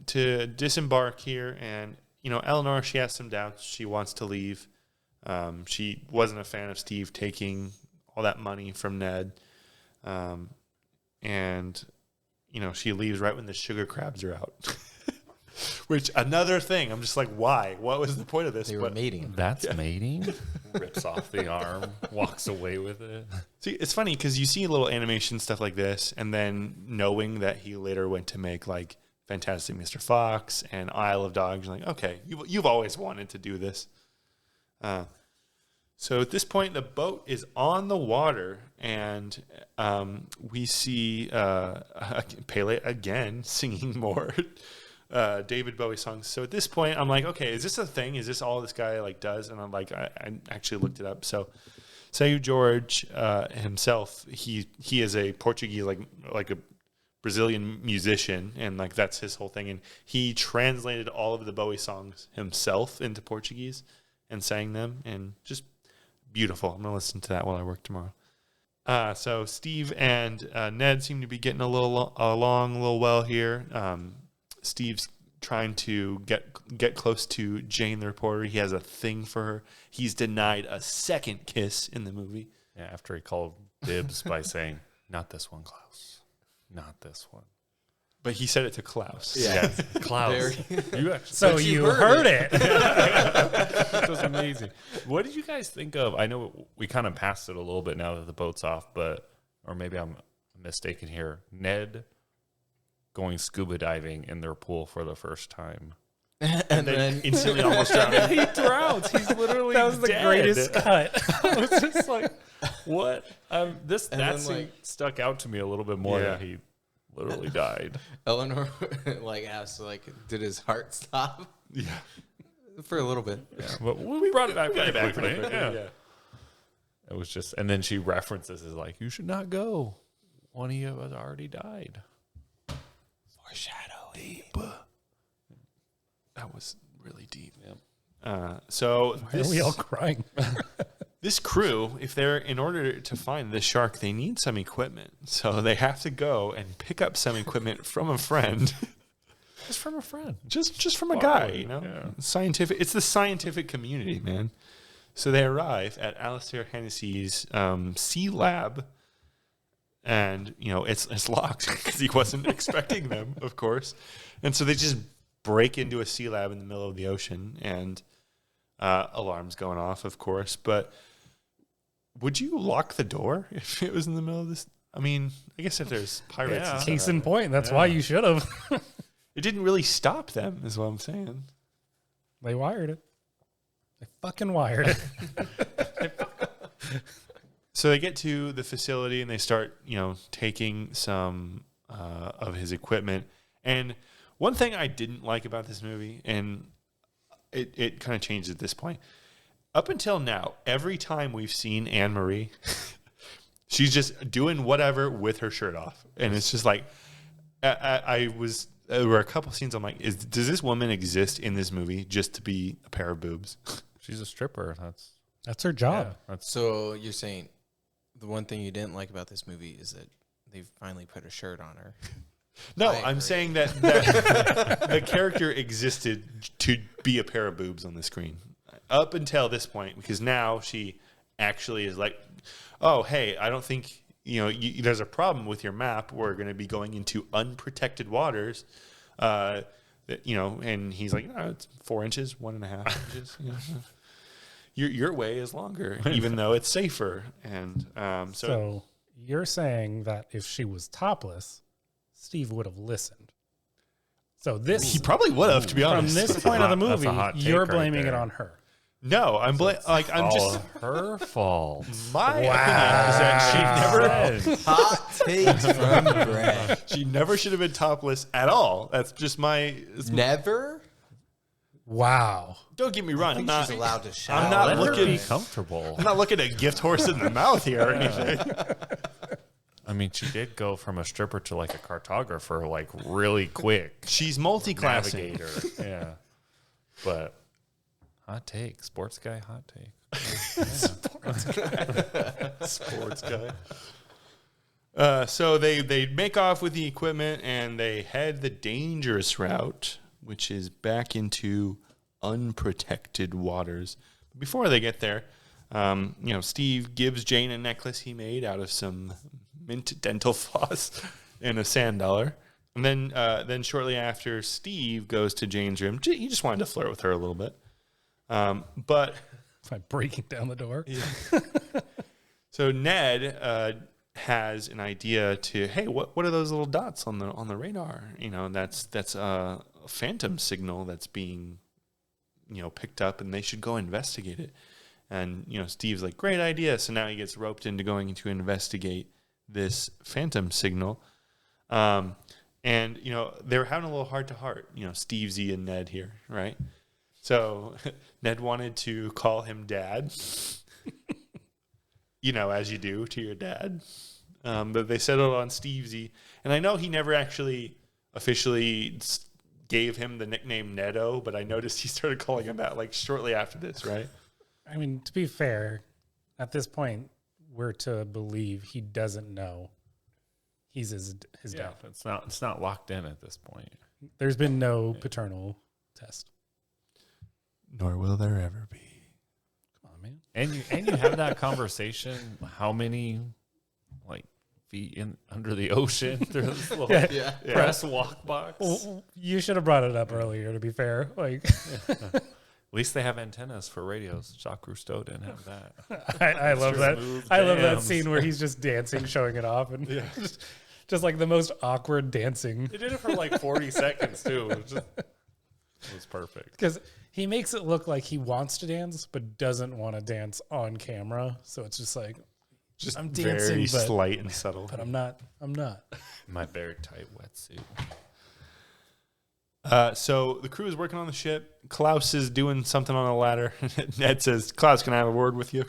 to disembark here, and Eleanor, she has some doubts. She wants to leave. She wasn't a fan of Steve taking all that money from Ned, and she leaves right when the sugar crabs are out. Which, another thing, I'm just like, why? What was the point of this? They were mating. That's mating? Rips off the arm, walks away with it. See, it's funny because you see little animation stuff like this, and then knowing that he later went to make like Fantastic Mr. Fox and Isle of Dogs, you're like, okay, you've always wanted to do this. So at this point, the boat is on the water, and we see Pele again singing more David Bowie songs. So at this point, I'm like, okay, is this a thing? Is this all this guy does? And I'm like, I actually looked it up. So Seu George himself, he is a Portuguese, like a Brazilian musician, and that's his whole thing. And he translated all of the Bowie songs himself into Portuguese and sang them, and just beautiful. I'm gonna listen to that while I work tomorrow. So Steve and Ned seem to be getting along a little well here. Steve's trying to get close to Jane the reporter. He has a thing for her. He's denied a second kiss in the movie. Yeah, after he called dibs by saying, "Not this one, Klaus. Not this one." But he said it to Klaus. Yeah, Klaus. Very- You actually, So But you you heard heard it. that was amazing. What did you guys think of? I know we kind of passed it a little bit now that the boat's off, but or maybe I'm mistaken here. Ned going scuba diving in their pool for the first time. and then Instantly almost drowning. He drowns. He's literally That was the dead. greatest cut. I was just like, what? That then, scene like- stuck out to me a little bit more Yeah. that he literally died. Eleanor like asked, like, did his heart stop? Yeah. For a little bit. Yeah, but we brought it back pretty quickly. Yeah. Yeah. It was just, and then she references is like, you should not go. One of you has already died. Foreshadowing. That was really deep. So Why are we all crying? this crew, if they're in order to find this shark, they need some equipment. So they have to go and pick up some equipment from a friend. Just from a friend. just from a guy, Borrowed, you know. yeah. Scientific. It's the scientific community, man. So they arrive at Alistair Hennessy's sea lab, and it's locked because he wasn't expecting them, of course. And so they just break into a sea lab in the middle of the ocean, and alarms going off, of course. But would you lock the door if it was in the middle of this? I mean, I guess if there's pirates, Yeah. and stuff, Case in point. That's why you should have. it didn't really stop them, is what I'm saying. They wired it. They fucking wired it. So they get to the facility and they start, taking some of his equipment. And one thing I didn't like about this movie, and it kind of changed at this point. Up until now, every time we've seen Anne Marie, she's just doing whatever with her shirt off. And it's just like, there were a couple scenes I'm like, does this woman exist in this movie just to be a pair of boobs? She's a stripper. That's her job. That's So you're saying the one thing you didn't like about this movie is that they finally put a shirt on her. No, I I'm agree. saying that the character existed to be a pair of boobs on the screen up until this point, because now she actually is like, oh, hey, I don't think, there's a problem with your map. We're going to be going into unprotected waters. And he's like, no, it's 4 inches, 1.5 inches. Your way is longer, even though it's safer. And So you're saying that if she was topless, Steve would have listened. So this, he probably would have, to be from honest. this point of the That's a movie, hot take you're right blaming it there. on her. No, I'm all just her fault. my opinion is that she never Hot takes from Brad. she never should have been topless at all. That's just Never? Wow. Don't get me wrong. I I'm think not she's allowed to shower. I'm not Let her looking- be comfortable. I'm not looking at gift horse in the mouth here or anything. I mean, she did go from a stripper to like a cartographer, like really quick. She's multi-classing. Navigator. Yeah. But hot take. Sports guy, hot take. Sports guy. So they make off with the equipment and they head the dangerous route, which is back into unprotected waters. Before they get there, Steve gives Jane a necklace he made out of some mint dental floss and a sand dollar. And then shortly after, Steve goes to Jane's room. He just wanted to flirt with her a little bit. But By breaking down the door. so Ned has an idea to, hey, what are those little dots on the radar? That's a phantom signal that's being picked up, and they should go investigate it. And Steve's like, great idea. So now he gets roped into going to investigate this phantom signal. And they were having a little heart to heart. Steve Z and Ned here, right? So Ned wanted to call him Dad. As you do to your dad. But they settled on Steve Z. And I know he never actually officially gave him the nickname Nedo, but I noticed he started calling him that like shortly after this, right? I mean, to be fair, at this point, we're to believe he doesn't know he's his Yeah, dad. it's not locked in at this point. There's been no paternal test. Nor will there ever be. Come on, man. And you have that conversation how many like feet in under the ocean through this little Yeah. press walk box. Well, you should have brought it up earlier, to be fair. Like, At least they have antennas for radios. Jacques Cousteau didn't have that. I love Just that. smooth I love that jams. scene where he's just dancing, showing it off, and just like the most awkward dancing. They did it for like 40 seconds too. It was perfect. Because he makes it look like he wants to dance, but doesn't want to dance on camera. So it's just like, Just I'm very dancing, but- slight and subtle. but I'm not. My very tight wetsuit. So the crew is working on the ship. Klaus is doing something on a ladder. Ned says, "Klaus, can I have a word with you?"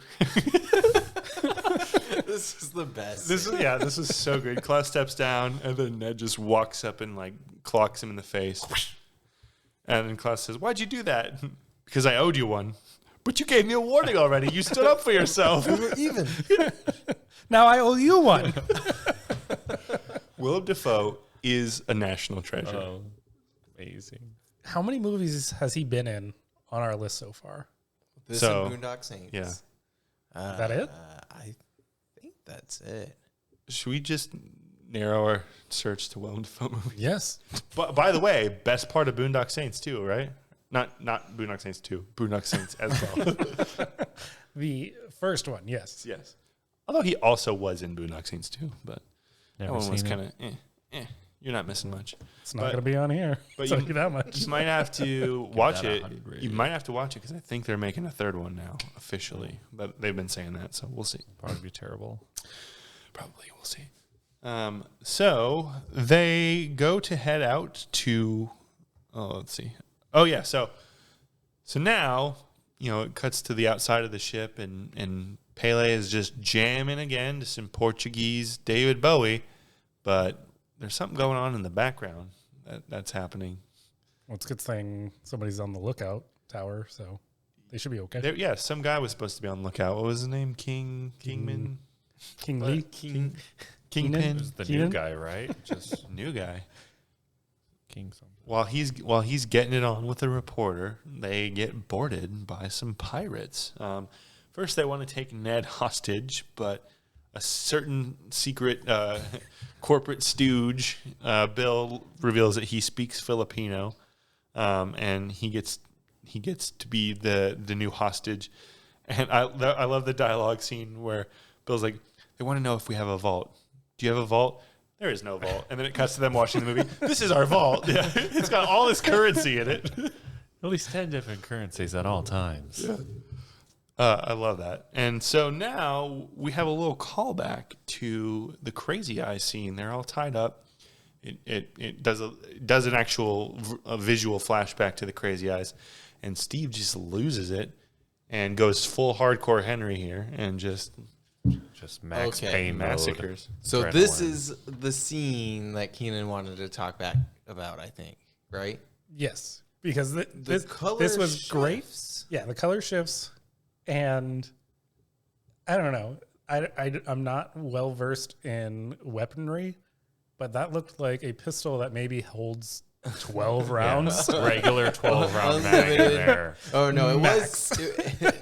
This is the best. This is so good. Klaus steps down, and then Ned just walks up and like clocks him in the face. And then Klaus says, "Why'd you do that?" "Because I owed you one." "But you gave me a warning already. You stood up for yourself." We're even. Now I owe you one. Willem Dafoe is a national treasure. Oh, amazing. How many movies has he been in on our list so far? This So, and Boondock Saints. yeah. Is that it? I think that's it. Should we just narrow our search to Willem Dafoe movies? Yes. But by the way, best part of Boondock Saints too, right? Not Boondock Saints 2, Boondock Saints as well. The first one, yes. Yes. Although he also was in Boondock Saints 2, but Never that one was seen kind of you're not missing much. It's not But- going to be on here. but Tell you- you that much. You might have to watch that it. 100. You might have to watch it because I think they're making a third one now officially. But they've been saying that, so we'll see. Probably be terrible. Probably we'll see. So they go to head out to. Oh, let's see. Oh yeah. So now it cuts to the outside of the ship, and Pele is just jamming again to some Portuguese David Bowie, but there's something going on in the background that's happening. Well, it's a good thing somebody's on the lookout tower, so they should be okay. Yeah, some guy was supposed to be on the lookout. What was his name? Kingman? King Lee? Kingpin? Who's the Keenan? new guy, right? Just New guy. King something. While he's getting it on with a reporter, they get boarded by some pirates. First, they want to take Ned hostage, but a certain secret corporate stooge, Bill, reveals that he speaks Filipino, and he gets to be the new hostage. And I love the dialogue scene where Bill's like, "They want to know if we have a vault. Do you have a vault?" "There is no vault." And then it cuts to them watching the movie. "This is our vault. Yeah. It's got all this currency in it." At least 10 different currencies at all times. Yeah. I love that. And so now we have a little callback to the Crazy Eyes scene. They're all tied up. It does an actual visual flashback to the Crazy Eyes, and Steve just loses it and goes full hardcore Henry here and just Max Okay. Payne massacres. So Adrenaline. this is the scene that Keenan wanted to talk back about, I think, right? Yes, because The this color was great. shifts. Yeah, the color shifts, and I don't know. I'm not well versed in weaponry, but that looked like a pistol that maybe holds 12 rounds. regular 12 round mag in Unlimited. there. Oh no, it Max. was.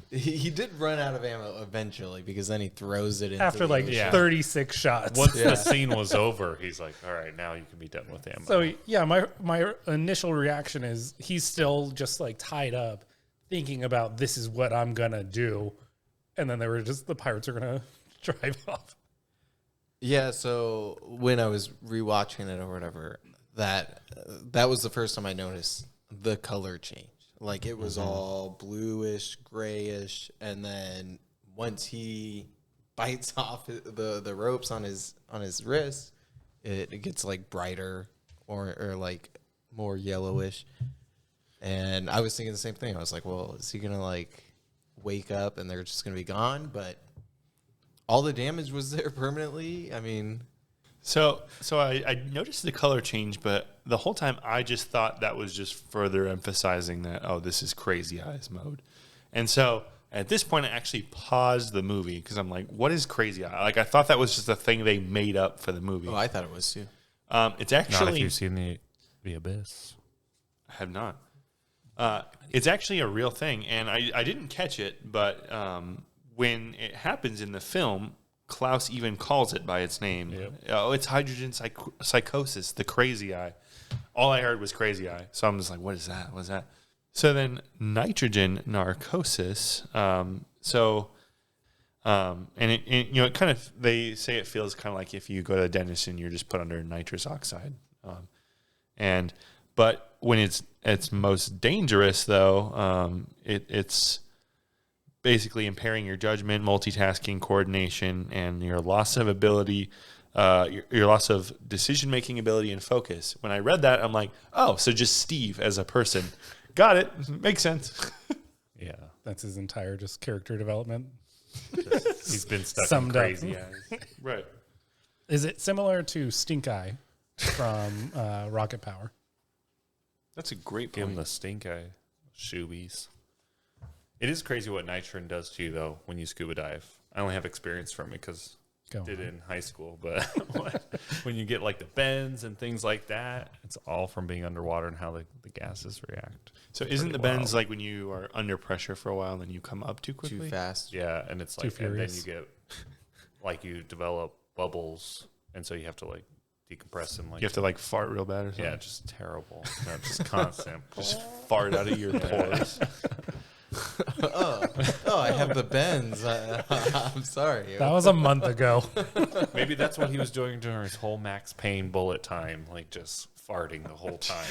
He did run out of ammo eventually because then he throws it into After the like ocean. 36 shots. Once Yeah. the scene was over, he's like, all right, now you can be done with ammo. So yeah, my initial reaction is he's still just like tied up, thinking about this is what I'm gonna do, and then the pirates are gonna drive off. Yeah, so when I was rewatching it or whatever, that was the first time I noticed the color change. Like it was all bluish, grayish, and then once he bites off the ropes on his wrist, it gets like brighter or like more yellowish. And I was thinking the same thing. I was like, well, is he gonna like wake up and they're just gonna be gone? But all the damage was there permanently. I mean, So I noticed the color change, but the whole time I just thought that was just further emphasizing that, oh, this is Crazy Eyes mode. And so at this point, I actually paused the movie because I'm like, what is Crazy Eye? Like, I thought that was just a thing they made up for the movie. oh, I thought it was too. It's Not if actually, you've seen the Abyss. I have not. It's actually a real thing. And I didn't catch it, but when it happens in the film, Klaus even calls it by its name. Yep. Oh, it's hydrogen psychosis, the crazy eye. All I heard was crazy eye. So I'm just like, what is that? What is that? So then nitrogen narcosis. And it kind of, they say it feels kind of like if you go to the dentist and you're just put under nitrous oxide. But when it's most dangerous though, it's basically impairing your judgment, multitasking, coordination, and your loss of ability, your loss of decision-making ability and focus. When I read that, I'm like, oh, so just Steve as a person. Got it. Makes sense. Yeah. That's his entire just character development. He's been stuck in Summed up. crazy eyes. Right. Is it similar to Stink Eye from Rocket Power? That's a great Give him point. the stink eye. Shoobies. It is crazy what nitrin does to you, though, when you scuba dive. I only have experience from it because I did it in high school. But when you get like the bends and things like that, it's all from being underwater and how the gases react. So isn't the bends like when you are under pressure for a while and then you come up too quickly? Too fast. Yeah, and it's Too like, and then furious. you get, like, you develop bubbles, and so you have to, like, decompress and, like, You have to like fart real bad or something? yeah, just terrible. No, just constant. Just fart out of your pores. Oh, I have the bends. I'm sorry. That was a month ago. Maybe that's what he was doing during his whole Max Payne bullet time, like just farting the whole time.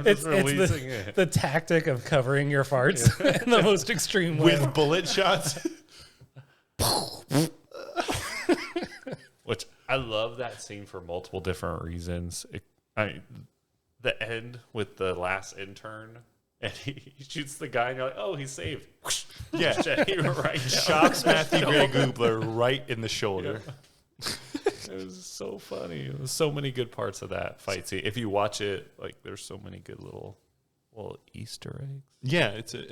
It's releasing the tactic of covering your farts in the most extreme way. With bullet shots? Which I love that scene for multiple different reasons. The end with the last intern, and he shoots the guy, and you're like, oh, he's saved. Yeah. Right. Chops Matthew Gray Goobler right in the shoulder. It was so funny. There was so many good parts of that fight scene. If you watch it, like, there's so many good little Easter eggs. Yeah, it's a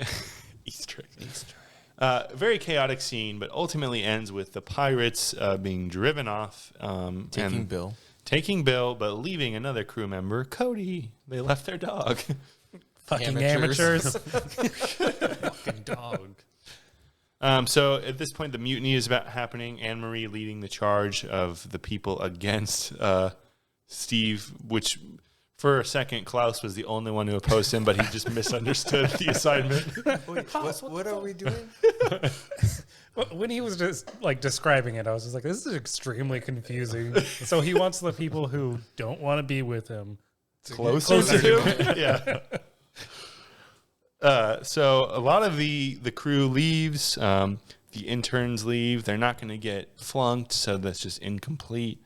Easter egg. Very chaotic scene, but ultimately ends with the pirates being driven off. Taking Bill, but leaving another crew member, Cody. They left their dog. Fucking amateurs. Fucking dog. So at this point, the mutiny is about happening. Anne-Marie leading the charge of the people against Steve, which for a second, Klaus was the only one who opposed him, but he just misunderstood the assignment. Wait, what are we doing? When he was just like describing it, I was just like, this is extremely confusing. So he wants the people who don't want to be with him Closer to him? Yeah. So a lot of the crew leaves. The interns leave. They're not going to get flunked, so that's just incomplete.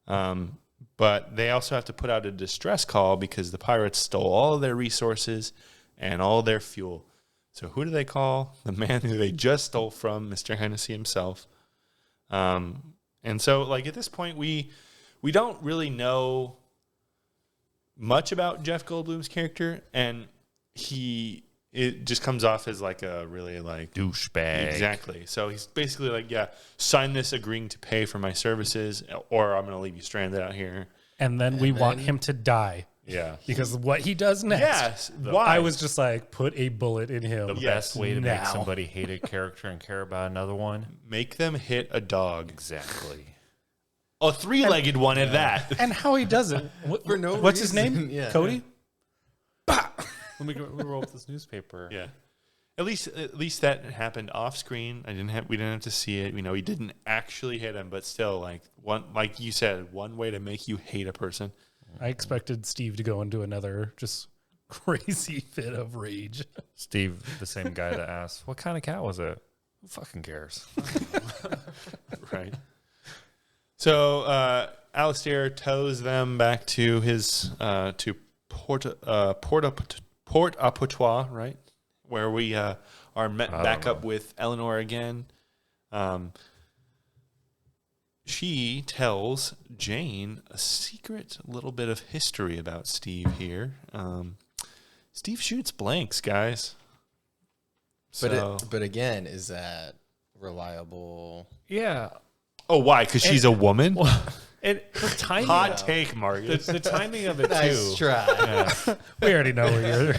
But they also have to put out a distress call because the pirates stole all of their resources and all their fuel. So who do they call? The man who they just stole from, Mr. Hennessy himself. And so, like, at this point, we don't really know much about Jeff Goldblum's character, and it just comes off as like a really like Douchebag. Exactly. So he's basically like, yeah, sign this agreeing to pay for my services, or I'm going to leave you stranded out here. and then we want him to die. Yeah. Because what he does next. Yes. Why? I was just like, put a bullet in him. The best way to make now. somebody hate a character and care about another one. Make them hit a dog. Exactly. A three-legged one at that. And how he does it. For no What's his reason. name? Yeah. Cody? Let me roll with this newspaper. Yeah. At least that happened off screen. We didn't have to see it. We know he didn't actually hit him, but still, like you said, one way to make you hate a person. I expected Steve to go into another just crazy fit of rage. Steve, the same guy that asked, what kind of cat was it? Who fucking cares? Right. So Alistair tows them back to his to Port-au-Potois, right, where we are met back up with Eleanor again. She tells Jane a secret little bit of history about Steve here. Steve shoots blanks, guys. But again, is that reliable? Yeah. Oh, why? Because she's a woman? And the timing. Hot take, Marcus. The timing of it, Nice too. try. We already know where you're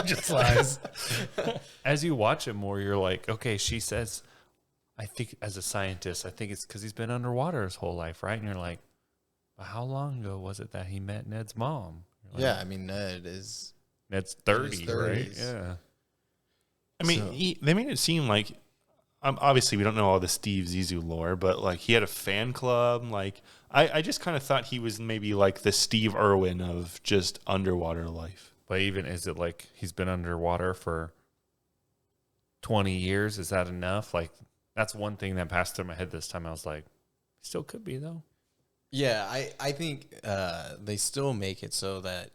just lies. As you watch it more, you're like, okay, she says, I think as a scientist, I think it's because he's been underwater his whole life, right? And you're like, well, how long ago was it that he met Ned's mom? Like, Yeah, I mean, Ned's 30, right? 30s. Yeah. I mean, they made it seem like, obviously we don't know all the Steve Zissou lore, but like he had a fan club. Like I just kind of thought he was maybe like the Steve Irwin of just underwater life. But even, is it like he's been underwater for 20 years? Is that enough? Like, that's one thing that passed through my head this time. I was like, still could be, though. Yeah, I think they still make it so that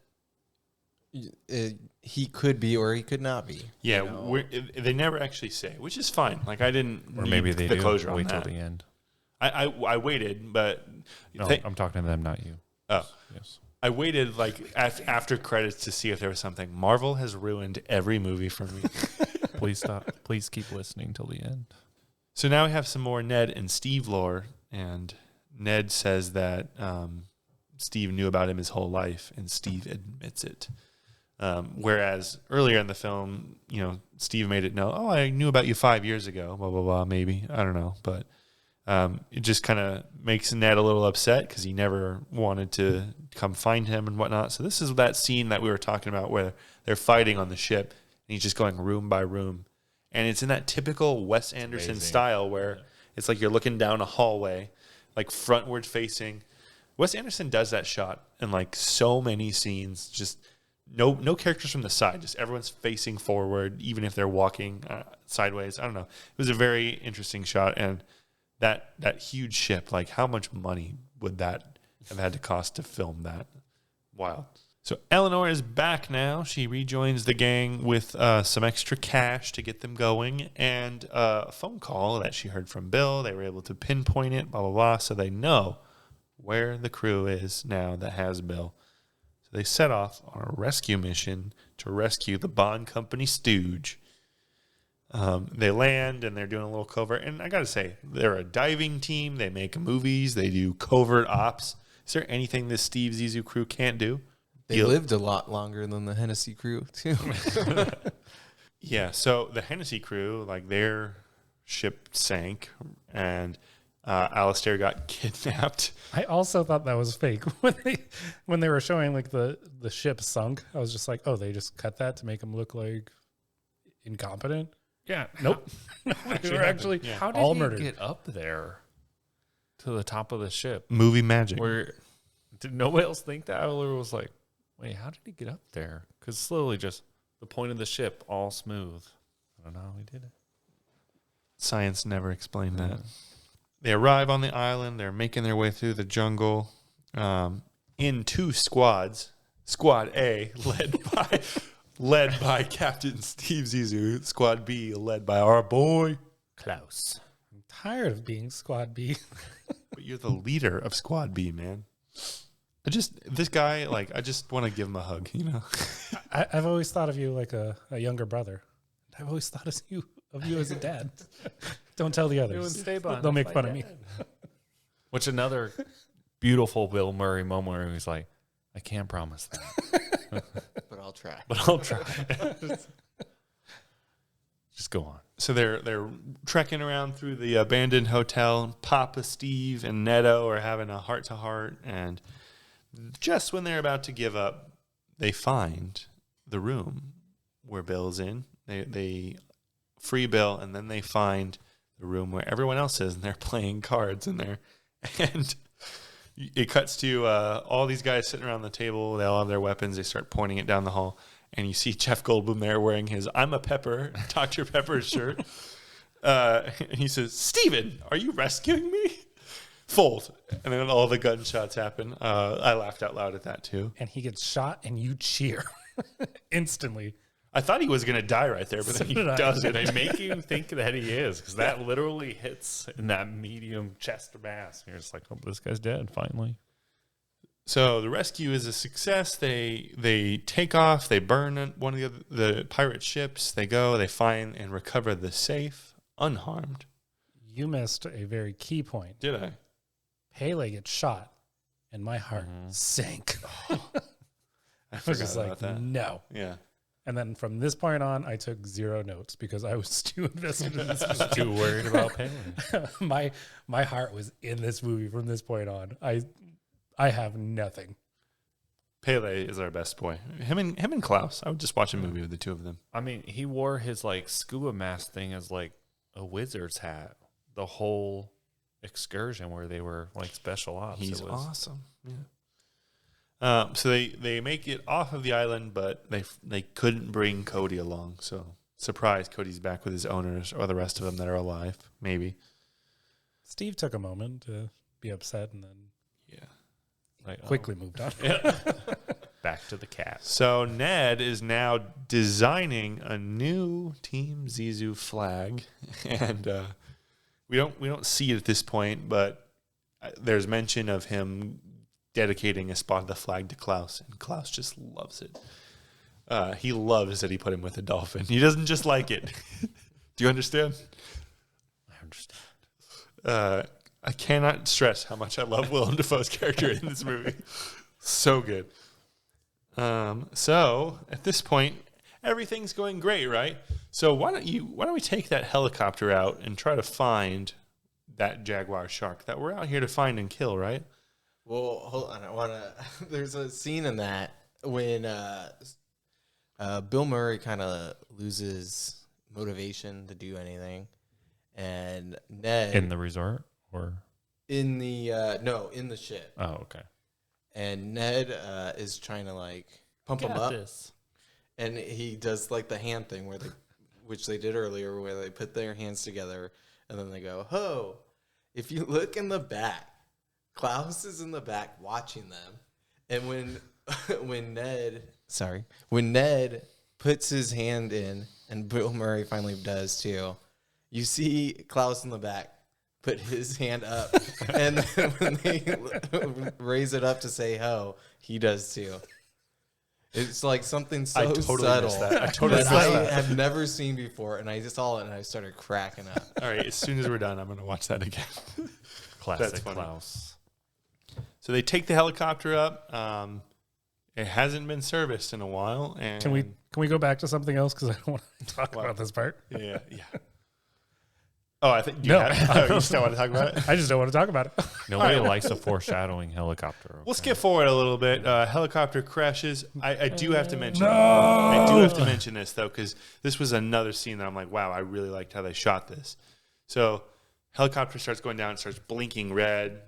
he could be or he could not be. Yeah, you know? they never actually say, which is fine. Like I didn't Or need maybe they the do. closure Wait on till that. the end. I waited, but No, I'm talking to them, not you. oh. Yes. I waited like after credits to see if there was something. Marvel has ruined every movie for me. Please stop. Please keep listening till the end. So now we have some more Ned and Steve lore, and Ned says that Steve knew about him his whole life, and Steve admits it. Whereas earlier in the film, you know, Steve made it know, oh, I knew about you 5 years ago, blah, blah, blah, maybe. I don't know. But it just kind of makes Ned a little upset because he never wanted to come find him and whatnot. So this is that scene that we were talking about where they're fighting on the ship, and he's just going room by room. And it's in that typical Wes Anderson amazing. style where it's like you're looking down a hallway, like frontward facing. Wes Anderson does that shot in like so many scenes, just no characters from the side, just everyone's facing forward, even if they're walking sideways. I don't know. It was a very interesting shot, and that huge ship, like how much money would that have had to cost to film that? Wild. So Eleanor is back now. She rejoins the gang with some extra cash to get them going, and a phone call that she heard from Bill. They were able to pinpoint it, blah, blah, blah, so they know where the crew is now that has Bill. So they set off on a rescue mission to rescue the Bond Company stooge. They land, and they're doing a little covert. And I got to say, they're a diving team. They make movies. They do covert ops. Is there anything this Steve Zissou crew can't do? They lived a lot longer than the Hennessy crew, too. Yeah, so the Hennessy crew, like their ship sank, and Alistair got kidnapped. I also thought that was fake when they were showing like the ship sunk. I was just like, oh, they just cut that to make him look like incompetent. Yeah. Nope. They were actually How did all he murdered. get up there to the top of the ship? Movie magic. Where did nobody else think that? Or was like, wait, how did he get up there? Because it's literally just the point of the ship, all smooth. I don't know how he did it. Science never explained that. They arrive on the island. They're making their way through the jungle in two squads. Squad A, led by Captain Steve Zissou. Squad B, led by our boy Klaus. I'm tired of being Squad B. But you're the leader of Squad B, man. This guy, like, I just want to give him a hug, you know? I've always thought of you like a younger brother. I've always thought of you as a dad. Don't tell the others. They'll make fun of me. Which another beautiful Bill Murray moment where he's like, I can't promise that, But I'll try. but I'll try. Just go on. So they're trekking around through the abandoned hotel. Papa Steve and Neto are having a heart-to-heart, and just when they're about to give up, they find the room where Bill's in. They free Bill, and then they find the room where everyone else is, and they're playing cards in there. And it cuts to all these guys sitting around the table. They all have their weapons. They start pointing it down the hall, and you see Jeff Goldblum there wearing his "I'm a Pepper" Dr. Pepper shirt. And he says, "Steven, are you rescuing me?" Fold. And then all the gunshots happen. I laughed out loud at that too. And he gets shot, and you cheer instantly. I thought he was going to die right there, but then he did I. doesn't. They make you think that he is, because that literally hits in that medium chest or mass. You're just like, oh, this guy's dead, finally. So the rescue is a success. They take off. They burn one of the pirate ships. They go. They find and recover the safe unharmed. You missed a very key point. Did I? Pele gets shot, and my heart sank. I I was just forgot like, about that. no. Yeah. And then from this point on, I took 0 notes because I was too invested in this movie. Too worried about Pele. My heart was in this movie from this point on. I have nothing. Pele is our best boy. Him and Klaus. I would just watch a movie with the two of them. I mean, he wore his like scuba mask thing as like a wizard's hat the whole excursion where they were like special ops. He's awesome. Yeah. So they make it off of the island, but they couldn't bring Cody along. So surprise, Cody's back with his owners or the rest of them that are alive. Maybe. Steve took a moment to be upset and then Like, quickly moved on. back to the cat. So Ned is now designing a new Team Zissou flag, and we don't see it at this point, but there's mention of him dedicating a spot of the flag to Klaus, and Klaus just loves it. He loves that he put him with a dolphin. He doesn't just like it. Do you understand? I understand. I cannot stress how much I love Willem Dafoe's character in this movie. So good. So at this point, everything's going great, right? So why don't we take that helicopter out and try to find that Jaguar Shark that we're out here to find and kill, right? Well, hold on. There's a scene in that when Bill Murray kind of loses motivation to do anything, and Ned In the resort or in the in the ship, oh, okay. and Ned is trying to like pump him up, and he does like the hand thing which they did earlier, where they put their hands together and then they go, "Ho!" If you look in the back, Klaus is in the back watching them, and when Ned puts his hand in, and Bill Murray finally does too, you see Klaus in the back put his hand up, and then when they raise it up to say "ho," he does too. It's like something so I totally subtle missed that. I totally that missed I that. have never seen before, and I just saw it and I started cracking up. All right, as soon as we're done, I'm going to watch that again. Classic funny. Klaus. So they take the helicopter up. It hasn't been serviced in a while. And Can we go back to something else because I don't want to talk about this part? Yeah. Oh, I think you No. you still want to talk about it? I just don't want to talk about it. Nobody likes a foreshadowing helicopter. We'll okay? skip forward a little bit. Helicopter crashes. I do have to mention. I do have to mention this though, because this was another scene that I'm like, wow, I really liked how they shot this. So, helicopter starts going down, starts blinking red.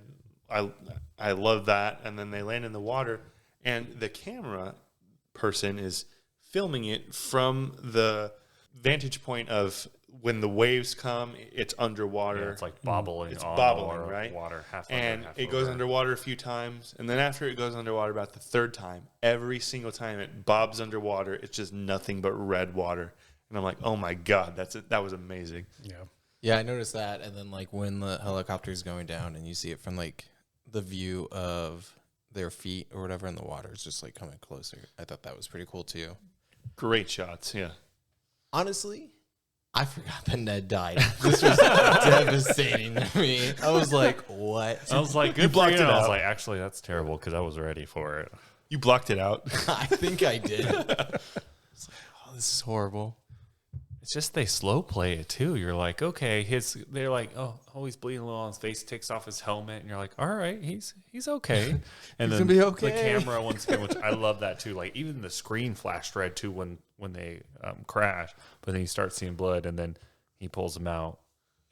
I love that, and then they land in the water, and the camera person is filming it from the vantage point of when the waves come, it's underwater. Yeah, it's like bobbling. It's on bobbling, or right? Water, half And under, half it goes over. underwater a few times, and then after it goes underwater about the third time, every single time it bobs underwater, it's just nothing but red water. And I'm like, oh my God, that was amazing. Yeah. Yeah, I noticed that, and then like when the helicopter is going down, and you see it from like the view of their feet or whatever in the water, it's just like coming closer. I thought that was pretty cool too. Great shots, yeah. Honestly, I forgot that Ned died. This was devastating to me. I was like, what? I was like, good You for blocked you. it And I was out. like, actually, that's terrible because I was ready for it. You blocked it out. I think I did. It's like, oh, this is horrible. It's just they slow play it too. You're like, okay, they're like, oh, he's bleeding a little on his face. Takes off his helmet, and you're like, all right, he's okay. And He's then gonna be okay. the camera once again, which I love that too. Like even the screen flashed red too when they crash, but then you start seeing blood, and then he pulls him out,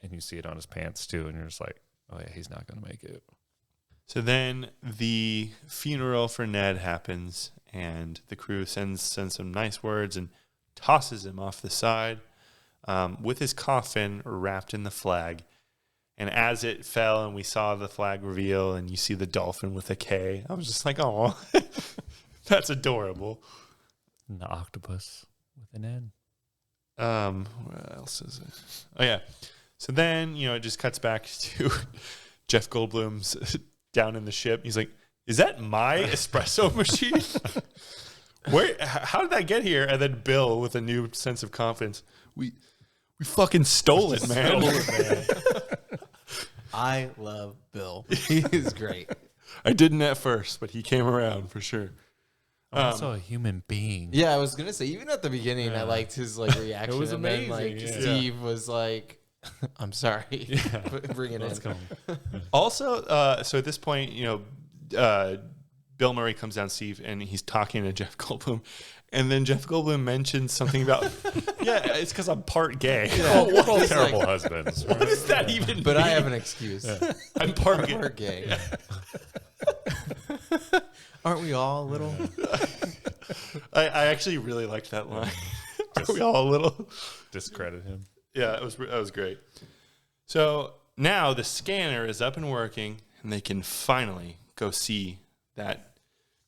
and you see it on his pants too, and you're just like, oh yeah, he's not gonna make it. So then the funeral for Ned happens, and the crew sends some nice words and tosses him off the side with his coffin wrapped in the flag. And as it fell and we saw the flag reveal and you see the dolphin with a K, I was just like, oh, that's adorable. And the octopus with an N. What else is it? Oh, yeah. So then, it just cuts back to Jeff Goldblum's down in the ship. He's like, is that my espresso machine? How did that get here? And then Bill, with a new sense of confidence, we fucking stole it, man. I love Bill. He is great. I didn't at first, but he came around for sure. Also a human being. Yeah, I was gonna say even at the beginning, I liked his like reaction. It was and then, amazing, like yeah. Steve was like, "I'm sorry, bring it Let's in." go. Also, so at this point, Bill Murray comes down, Steve, and he's talking to Jeff Goldblum. And then Jeff Goldblum mentions something about, it's because I'm part gay. We're all He's terrible like, husbands. What does that even But mean? I have an excuse. I'm part gay. We're gay. Aren't we all a little? I actually really liked that line. Are we all a little? Discredit him. Yeah, that was great. So now the scanner is up and working, and they can finally go see that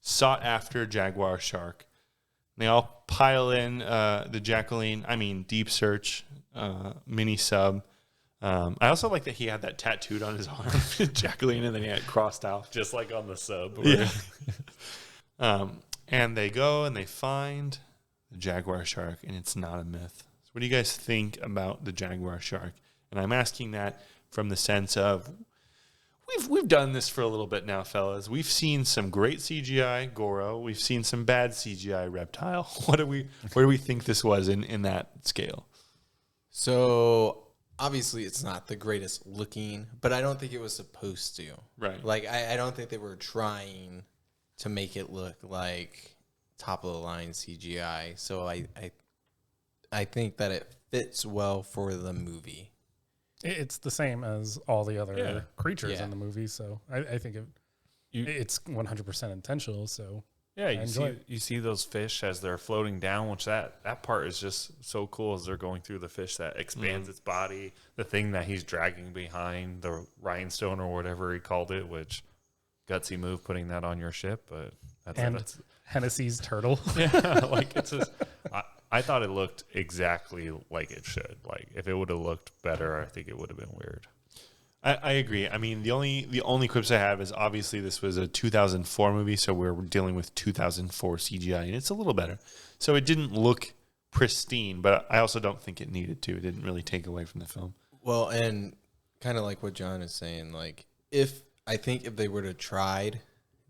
sought-after Jaguar Shark. They all pile in the Deep Search mini sub. I also like that he had that tattooed on his arm, Jacqueline, and then he had it crossed out. Just like on the sub. Yeah. And they go and they find the Jaguar Shark, and it's not a myth. So what do you guys think about the Jaguar Shark? And I'm asking that from the sense of we've done this for a little bit now, fellas. We've seen some great CGI Goro. We've seen some bad CGI reptile. Where do we think this was in that scale? So obviously it's not the greatest looking, but I don't think it was supposed to. Right. Like I don't think they were trying to make it look like top of the line CGI. So I think that it fits well for the movie. It's the same as all the other creatures Yeah. in the movie, so I think it's 100% intentional. So Yeah, enjoy you see those fish as they're floating down, which that part is just so cool as they're going through the fish that expands its body. The thing that he's dragging behind, the rhinestone or whatever he called it, which gutsy move putting that on your ship, but that's Hennessy's turtle. yeah, like it's just. I thought it looked exactly like it should. Like if it would have looked better, I think it would have been weird. I agree. I mean, the only quips I have is obviously this was a 2004 movie, so we're dealing with 2004 CGI, and it's a little better. So it didn't look pristine, but I also don't think it needed to. It didn't really take away from the film. Well, and kind of like what John is saying, like if they would have tried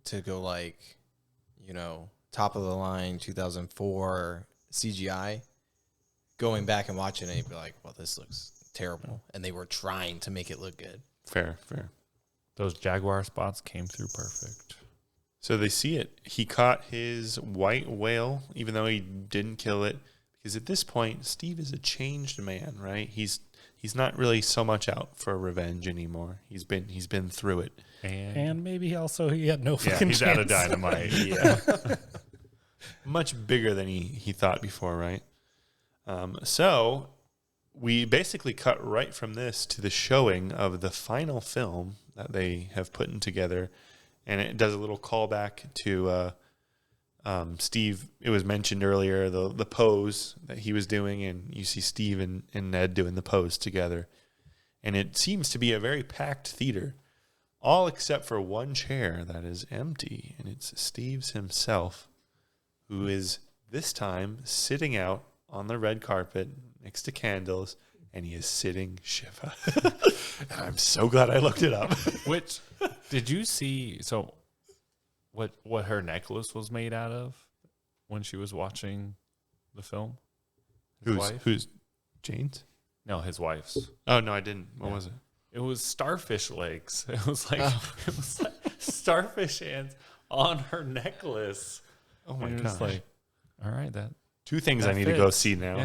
to go like, top of the line 2004 CGI, going back and watching it, you'd be like, well, this looks terrible. And they were trying to make it look good. Fair. Those jaguar spots came through perfect. So they see it. He caught his white whale, even though he didn't kill it, because at this point, Steve is a changed man, right? He's not really so much out for revenge anymore. He's been through it. And maybe also he had no fucking he's chance. out of dynamite. Yeah. Much bigger than he thought before, right? So we basically cut right from this to the showing of the final film that they have put together. And it does a little callback to Steve. It was mentioned earlier, the pose that he was doing, and you see Steve and Ned doing the pose together. And it seems to be a very packed theater, all except for one chair that is empty, and it's Steve's himself, who is this time sitting out on the red carpet next to candles, and he is sitting Shiva. And I'm so glad I looked it up. Which, did you see, so what her necklace was made out of when she was watching the film? Who's Jane's? No, his wife's. Oh, no, I didn't. What was it? It was starfish legs. It was like starfish hands on her necklace. Oh, my And gosh. it's like, all right, that Two things that I need to go fits. see now.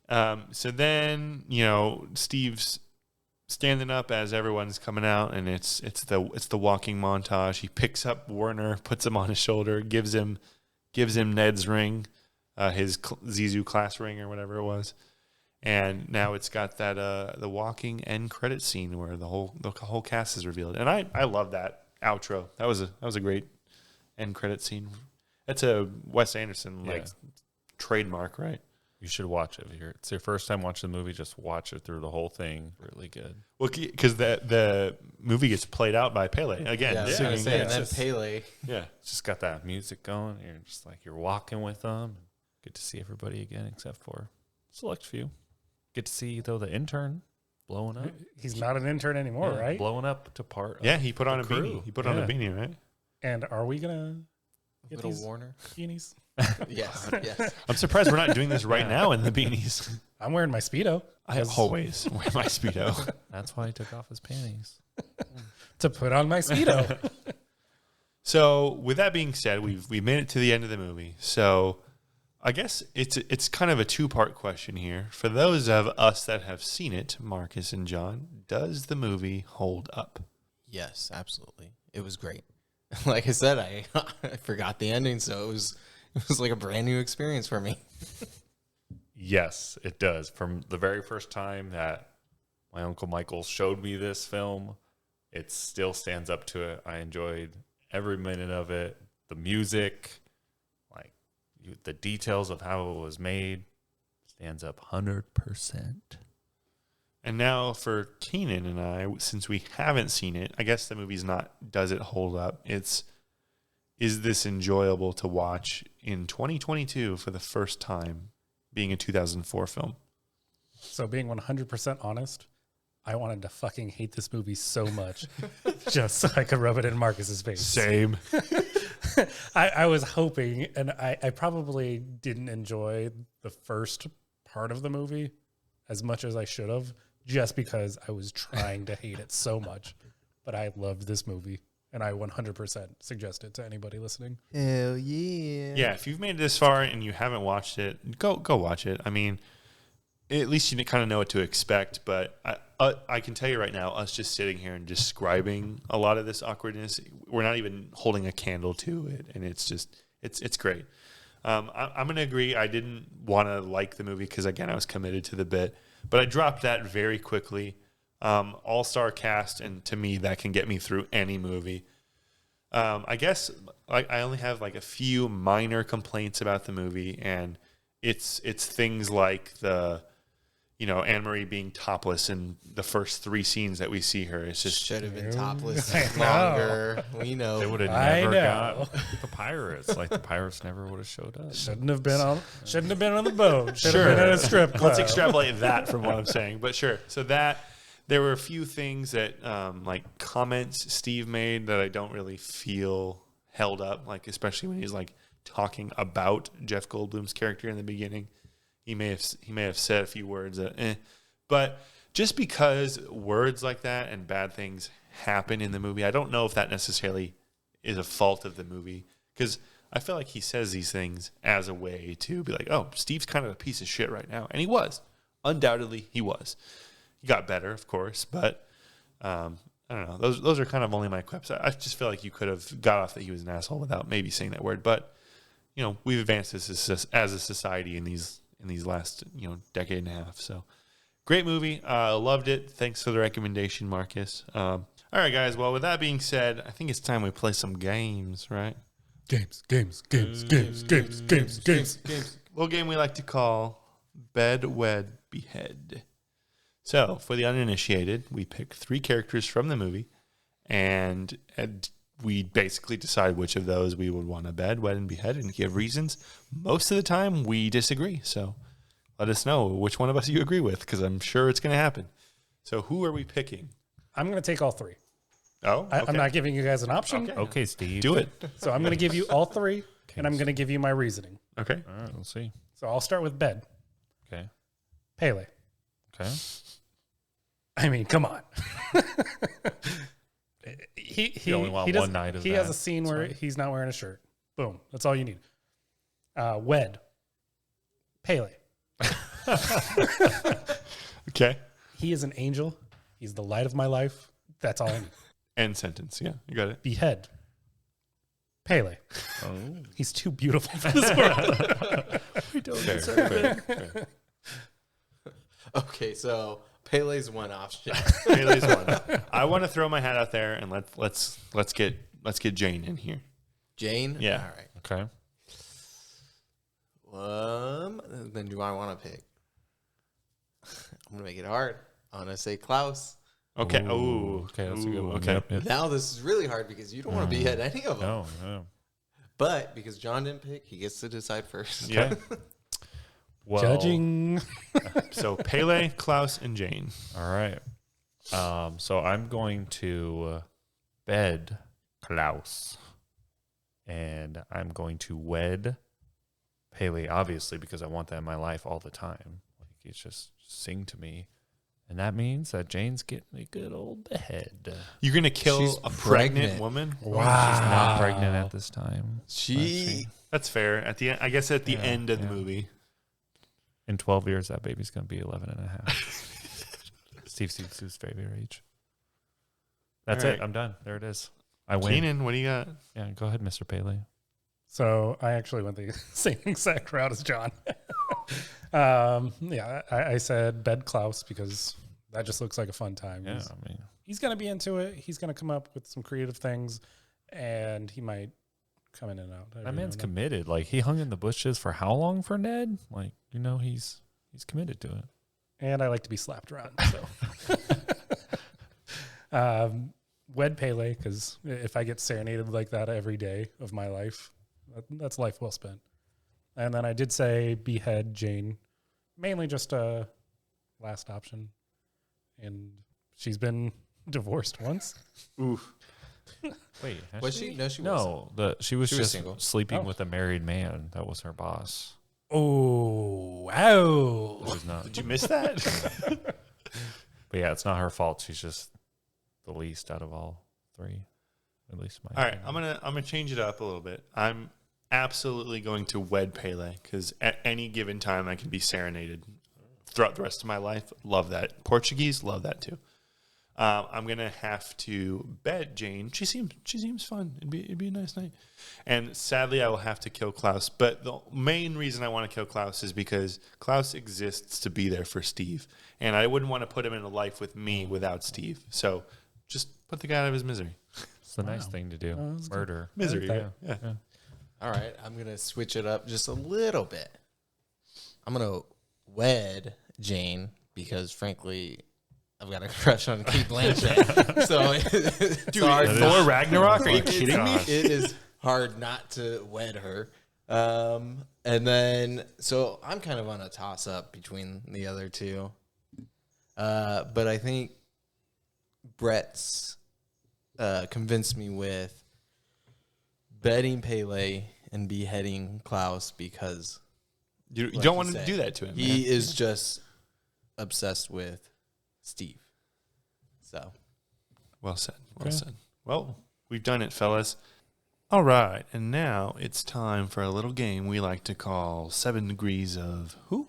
Yeah. So then, Steve's standing up as everyone's coming out, and it's the walking montage. He picks up Werner, puts him on his shoulder, gives him Ned's ring, his Zissou class ring or whatever it was, and now it's got that the walking end credit scene where the whole cast is revealed, and I love that outro. That was a great end credit scene. That's a Wes Anderson trademark, right? You should watch it. If it's your first time watching the movie, just watch it through the whole thing. Really good. Well, because the movie gets played out by Pele again. Yeah, I was singing. gonna say, and then It's just- Pele. Yeah. It's just got that music going. You're just like, you're walking with them. Get to see everybody again, except for select few. Get to see, though, the intern blowing up. He's not an intern anymore, Yeah, right? Blowing up to part. Yeah, he put on a the crew. beanie. He put on a Yeah. beanie, right? And are we gonna Get Little these Warner. beanies. Yes, yes. I'm surprised we're not doing this right now in the beanies. I'm wearing my Speedo. I always wear my Speedo. That's why he took off his panties. To put on my Speedo. So, with that being said, we've made it to the end of the movie. So, I guess it's kind of a two-part question here. For those of us that have seen it, Marcus and John, does the movie hold up? Yes, absolutely. It was great. Like I said, I forgot the ending, so it was like a brand new experience for me. Yes, it does. From the very first time that my Uncle Michael showed me this film, it still stands up to it. I enjoyed every minute of it. The music, the details of how it was made, stands up 100%. And now for Keenan and I, since we haven't seen it, I guess the movie's not, does it hold up? Is this enjoyable to watch in 2022 for the first time, being a 2004 film? So being 100% honest, I wanted to fucking hate this movie so much just so I could rub it in Marcus's face. Same. I was hoping, and I probably didn't enjoy the first part of the movie as much as I should have, just because I was trying to hate it so much. But I loved this movie, and I 100% suggest it to anybody listening. Hell yeah. Yeah, if you've made it this far and you haven't watched it, go watch it. I mean, at least you kind of know what to expect. But I can tell you right now, us just sitting here and describing a lot of this awkwardness, we're not even holding a candle to it, and it's just it's great. I'm going to agree. I didn't want to like the movie because, again, I was committed to the bit. But I dropped that very quickly. All-star cast, and to me, that can get me through any movie. I guess I only have like a few minor complaints about the movie, and it's things like the, Anne-Marie being topless in the first 3 scenes that we see her. It's just Should have been topless I know. longer. We know. They would have I never know. got the pirates. Like, the pirates never would have showed up. Shouldn't have been on the boat. Should have been at a strip club. let's extrapolate that from what I'm saying. But sure. So there were a few things that like comments Steve made that I don't really feel held up, like especially when he's like talking about Jeff Goldblum's character in the beginning. He may have said a few words that but just because words like that and bad things happen in the movie, I don't know if that necessarily is a fault of the movie, because I feel like he says these things as a way to be like, oh, Steve's kind of a piece of shit right now. And he was. Undoubtedly, he was. He got better, of course, but I don't know. Those are kind of only my quips. I just feel like you could have got off that he was an asshole without maybe saying that word. But, we've advanced as a society in these last, decade and a half. So, great movie. Loved it. Thanks for the recommendation, Marcus. All right, guys. Well, with that being said, I think it's time we play some games, right? Games. Little game we like to call Bed, Wed, Behead. So, for the uninitiated, we pick 3 characters from the movie, and we basically decide which of those we would want to bed, wed, and behead, and give reasons. Most of the time, we disagree. So, let us know which one of us you agree with, because I'm sure it's going to happen. So, who are we picking? I'm going to take all 3. Oh, okay. I'm not giving you guys an option. Okay, Steve. Do it. So I'm going to give you all 3, and I'm going to give you my reasoning. Okay. All right, we'll see. So I'll start with Bed. Okay. Pele. Okay. I mean, come on. he You only want does- one night of He that. has a scene That's where right. he's not wearing a shirt. Boom. That's all you need. Wed. Pele. Okay. He is an angel. He's the light of my life. That's all I need. End sentence. Yeah, you got it. Behead. Pele. Oh. He's too beautiful for this world. We don't Fair. Okay, so Pele's one option. Pele's one. I want to throw my hat out there and let's get Jane in here. Jane? Yeah. All right. Okay. Then do I want to pick? I'm going to make it hard. I'm going to say Klaus. Okay. Ooh, Oh, okay, that's a good one. Okay. Yep. Now this is really hard because you don't want to behead any of them. No. But because John didn't pick, he gets to decide first. Yeah. Well, Judging. So Pele, Klaus, and Jane. All right. So I'm going to bed Klaus. and I'm going to wed Haley, obviously, because I want that in my life all the time. Like, it's just sing to me. And that means that Jane's getting a good old behead. You're going to kill She's a pregnant pregnant. woman? Wow. She's not pregnant at this time. She That's fair. At the end, I guess at the Yeah, end of the yeah. movie. In 12 years, that baby's going to be 11 and a half. Steve Zissou's favorite age. That's All it. right. I'm done. There it is. I win. Keenan, what do you got? Yeah, go ahead, Mr. Paley. So I actually went the same exact route as John. Yeah, I said bed Klaus because that just looks like a fun time. Yeah, I mean, He's going to be into it. He's going to come up with some creative things, and he might come in and out. that man's committed. Like, he hung in the bushes for how long for Ned? Like, he's committed to it. And I like to be slapped around. So, wed Pele, because if I get serenaded like that every day of my life, that's life well spent. And then I did say behead Jane, mainly just a last option. And she's been divorced once. Oof. Wait, has was she? No, she wasn't. No, she was She was just single. sleeping Oh. with a married man. That was her boss. Oh, wow. It was not. Did you miss that? But yeah, it's not her fault. She's just the least out of all three, at least my. All right, opinion. I'm gonna change it up a little bit. I'm absolutely going to wed Pele because at any given time I can be serenaded throughout the rest of my life. Love that. Portuguese, love that too. I'm gonna have to bet Jane. She seems fun. It'd be a nice night. And sadly, I will have to kill Klaus. But the main reason I want to kill Klaus is because Klaus exists to be there for Steve, and I wouldn't want to put him in a life with me without Steve. So just put the guy out of his misery. It's the nice thing to do. Oh, that's good. Murder. Misery. like Yeah. Yeah. All right, I'm going to switch it up just a little bit. I'm going to wed Jane because, frankly, I've got a crush on Kate Blanchett. So it's hard. Thor Ragnarok? Are you kidding me? Gosh. It is hard not to wed her. And then, so I'm kind of on a toss-up between the other two. But I think Brett's convinced me with betting Pele and beheading Klaus because You like don't you want to said, do that to him. he man. is just obsessed with Steve. So Well said. Well Okay. said. Well, we've done it, fellas. All right, and now it's time for a little game we like to call 7 Degrees of Who?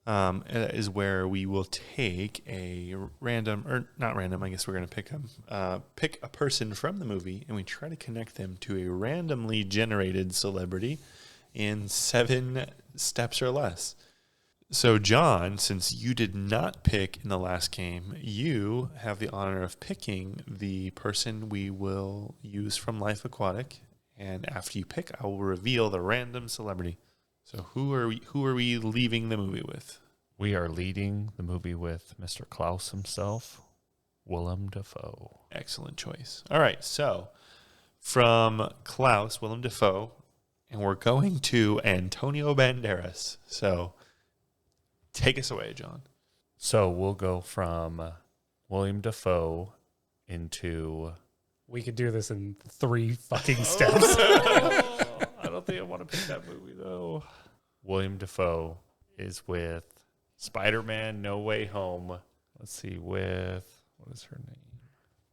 It is where we will take a random, or not random, I guess we're going to pick a person from the movie, and we try to connect them to a randomly generated celebrity in 7 steps or less. So, John, since you did not pick in the last game, you have the honor of picking the person we will use from Life Aquatic. And after you pick, I will reveal the random celebrity. So, who are we leaving the movie with? We are leading the movie with Mr. Klaus himself, Willem Dafoe. Excellent choice. All right, so from Klaus, Willem Dafoe, and we're going to Antonio Banderas. So, take us away, John. So we'll go from William Dafoe into. We could do this in 3 fucking steps. I don't think I want to pick that movie though. William Dafoe is with Spider-Man: No Way Home. Let's see, with what is her name?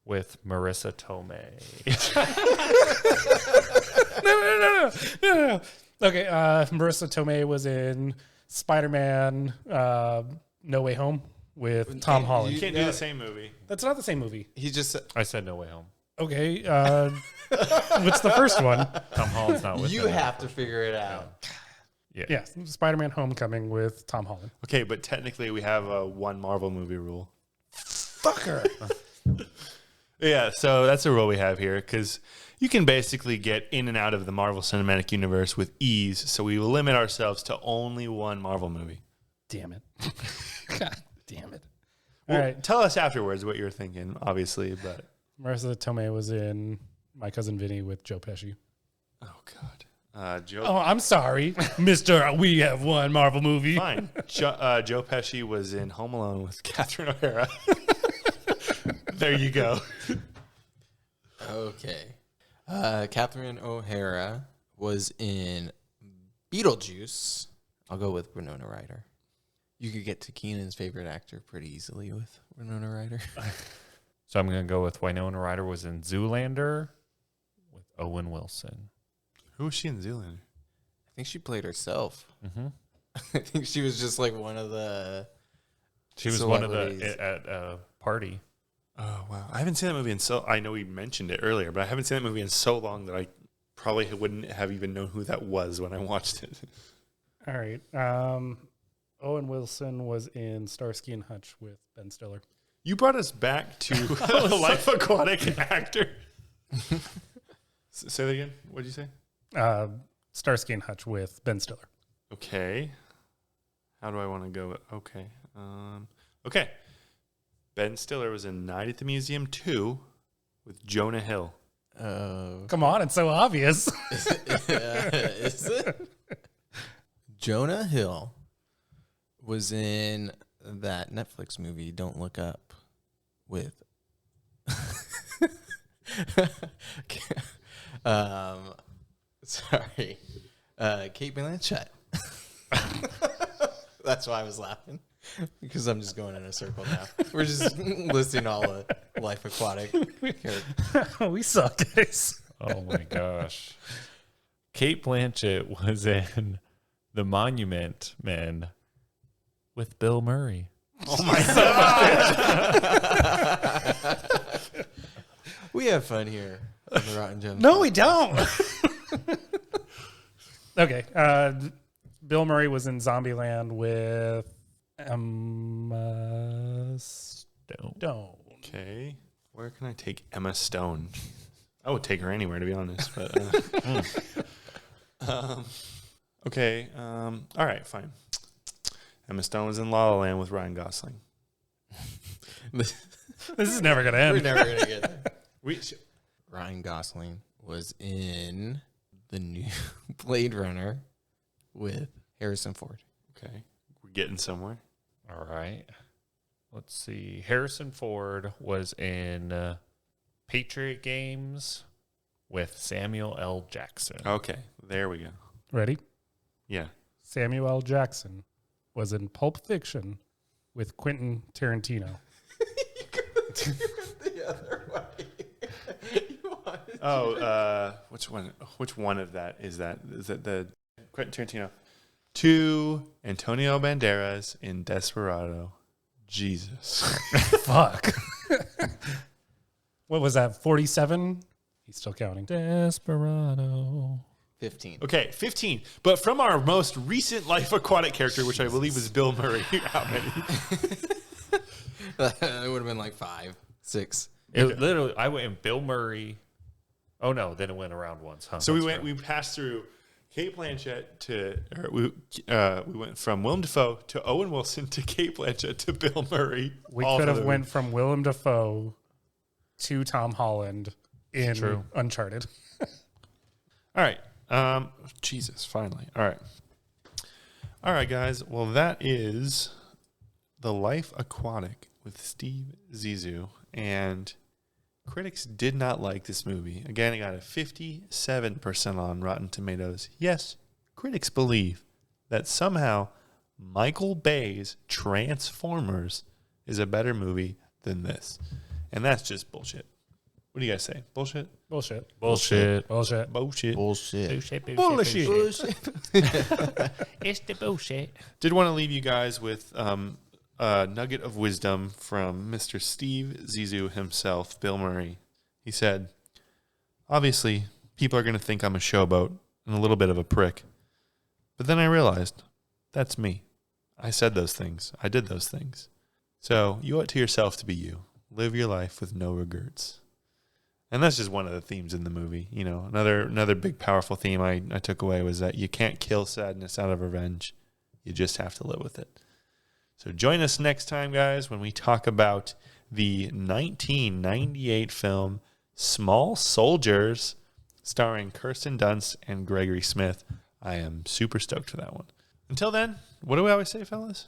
With Marissa Tomei. No. Okay, Marissa Tomei was in Spider-Man No Way Home with Tom Holland. You can't do the same movie. That's not the same movie. he just said, I said No Way Home. Okay, what's the first one? Tom Holland's not with you them. have to figure it out. Yeah, Spider-Man Homecoming with Tom Holland. Okay, but technically we have a one Marvel movie rule. Fucker. Yeah, so that's a rule we have here because you can basically get in and out of the Marvel Cinematic Universe with ease. So we will limit ourselves to only one Marvel movie. Damn it. God damn it. Well, All right. tell us afterwards what you're thinking, obviously. But Marissa Tomei was in My Cousin Vinny with Joe Pesci. oh god, Joe. Oh, I'm sorry, Mr. We have one Marvel movie. Fine. Joe Pesci was in Home Alone with Catherine O'Hara. There you go. Okay. Catherine O'Hara was in Beetlejuice. I'll go with Winona Ryder. You could get to Keenan's favorite actor pretty easily with Winona Ryder. So I'm going to go with Winona Ryder was in Zoolander with Owen Wilson. Who was she in Zoolander? I think she played herself. Mm-hmm. I think she was just like one of the. She was one of the at a party. Oh, wow. I haven't seen that movie in so... I know we mentioned it earlier, but I haven't seen that movie in so long that I probably wouldn't have even known who that was when I watched it. All right. Owen Wilson was in Starsky and Hutch with Ben Stiller. You brought us back to a Life Aquatic actor. Say that again. What did you say? Starsky and Hutch with Ben Stiller. Okay. How do I want to go? Okay. Okay. Ben Stiller was in Night at the Museum 2 with Jonah Hill. Come on, it's so obvious. Is it? Jonah Hill was in that Netflix movie, Don't Look Up, with sorry, Kate Blanchett. That's why I was laughing, because I'm just going in a circle now. We're just listing all the Life Aquatic characters. We suck, guys. Oh my gosh. Kate Blanchett was in The Monument Men with Bill Murray. Oh my God. We have fun here on the Rotten Gems. No, we don't. Okay. Bill Murray was in Zombieland with Emma Stone. Okay. Where can I take Emma Stone? I would take her anywhere, to be honest. But okay. All right, fine. Emma Stone was in La La Land with Ryan Gosling. This is never going to end. We're never going to get there. We Ryan Gosling was in the new Blade Runner with Harrison Ford. Okay. We're getting somewhere. All right. Let's see. Harrison Ford was in Patriot Games with Samuel L. Jackson. Okay. There we go. Ready? Yeah. Samuel L. Jackson was in Pulp Fiction with Quentin Tarantino. You could have went the other way. Which one? Which one of that is that? Is that the Quentin Tarantino? To Antonio Banderas in Desperado. Jesus. Fuck. What was that? 47? He's still counting. Desperado. 15. Okay, 15. But from our most recent Life Aquatic character, which I believe was Bill Murray. How many? It would have been like 5, 6. It literally, I went in Bill Murray. Oh no, then it went around once, huh? So we passed through Kate Blanchett we went from Willem Dafoe to Owen Wilson to Kate Blanchett to Bill Murray. We could have went from Willem Dafoe to Tom Holland in Uncharted. All right. Jesus, finally. All right. All right, guys. Well, that is The Life Aquatic with Steve Zissou. And critics did not like this movie. Again, it got a 57% on Rotten Tomatoes. Yes, critics believe that somehow Michael Bay's Transformers is a better movie than this. And that's just bullshit. What do you guys say? Bullshit? Bullshit. Bullshit. Bullshit. Bullshit. Bullshit. Bullshit. It's the bullshit. Did want to leave you guys with a nugget of wisdom from Mr. Steve Zissou himself, Bill Murray. He said, obviously, people are going to think I'm a showboat and a little bit of a prick. But then I realized, that's me. I said those things. I did those things. So you owe it to yourself to be you. Live your life with no regrets. And that's just one of the themes in the movie. You know, another big, powerful theme I took away was that you can't kill sadness out of revenge. You just have to live with it. So join us next time, guys, when we talk about the 1998 film Small Soldiers, starring Kirsten Dunst and Gregory Smith. I am super stoked for that one. Until then, what do we always say, fellas?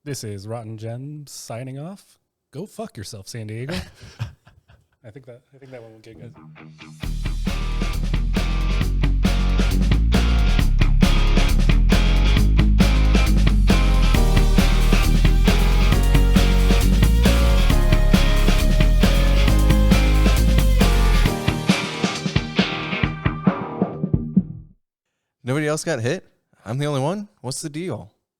This is Rotten Gems signing off. Go fuck yourself, San Diego. I think that one will get good. else got hit? I'm the only one? What's the deal?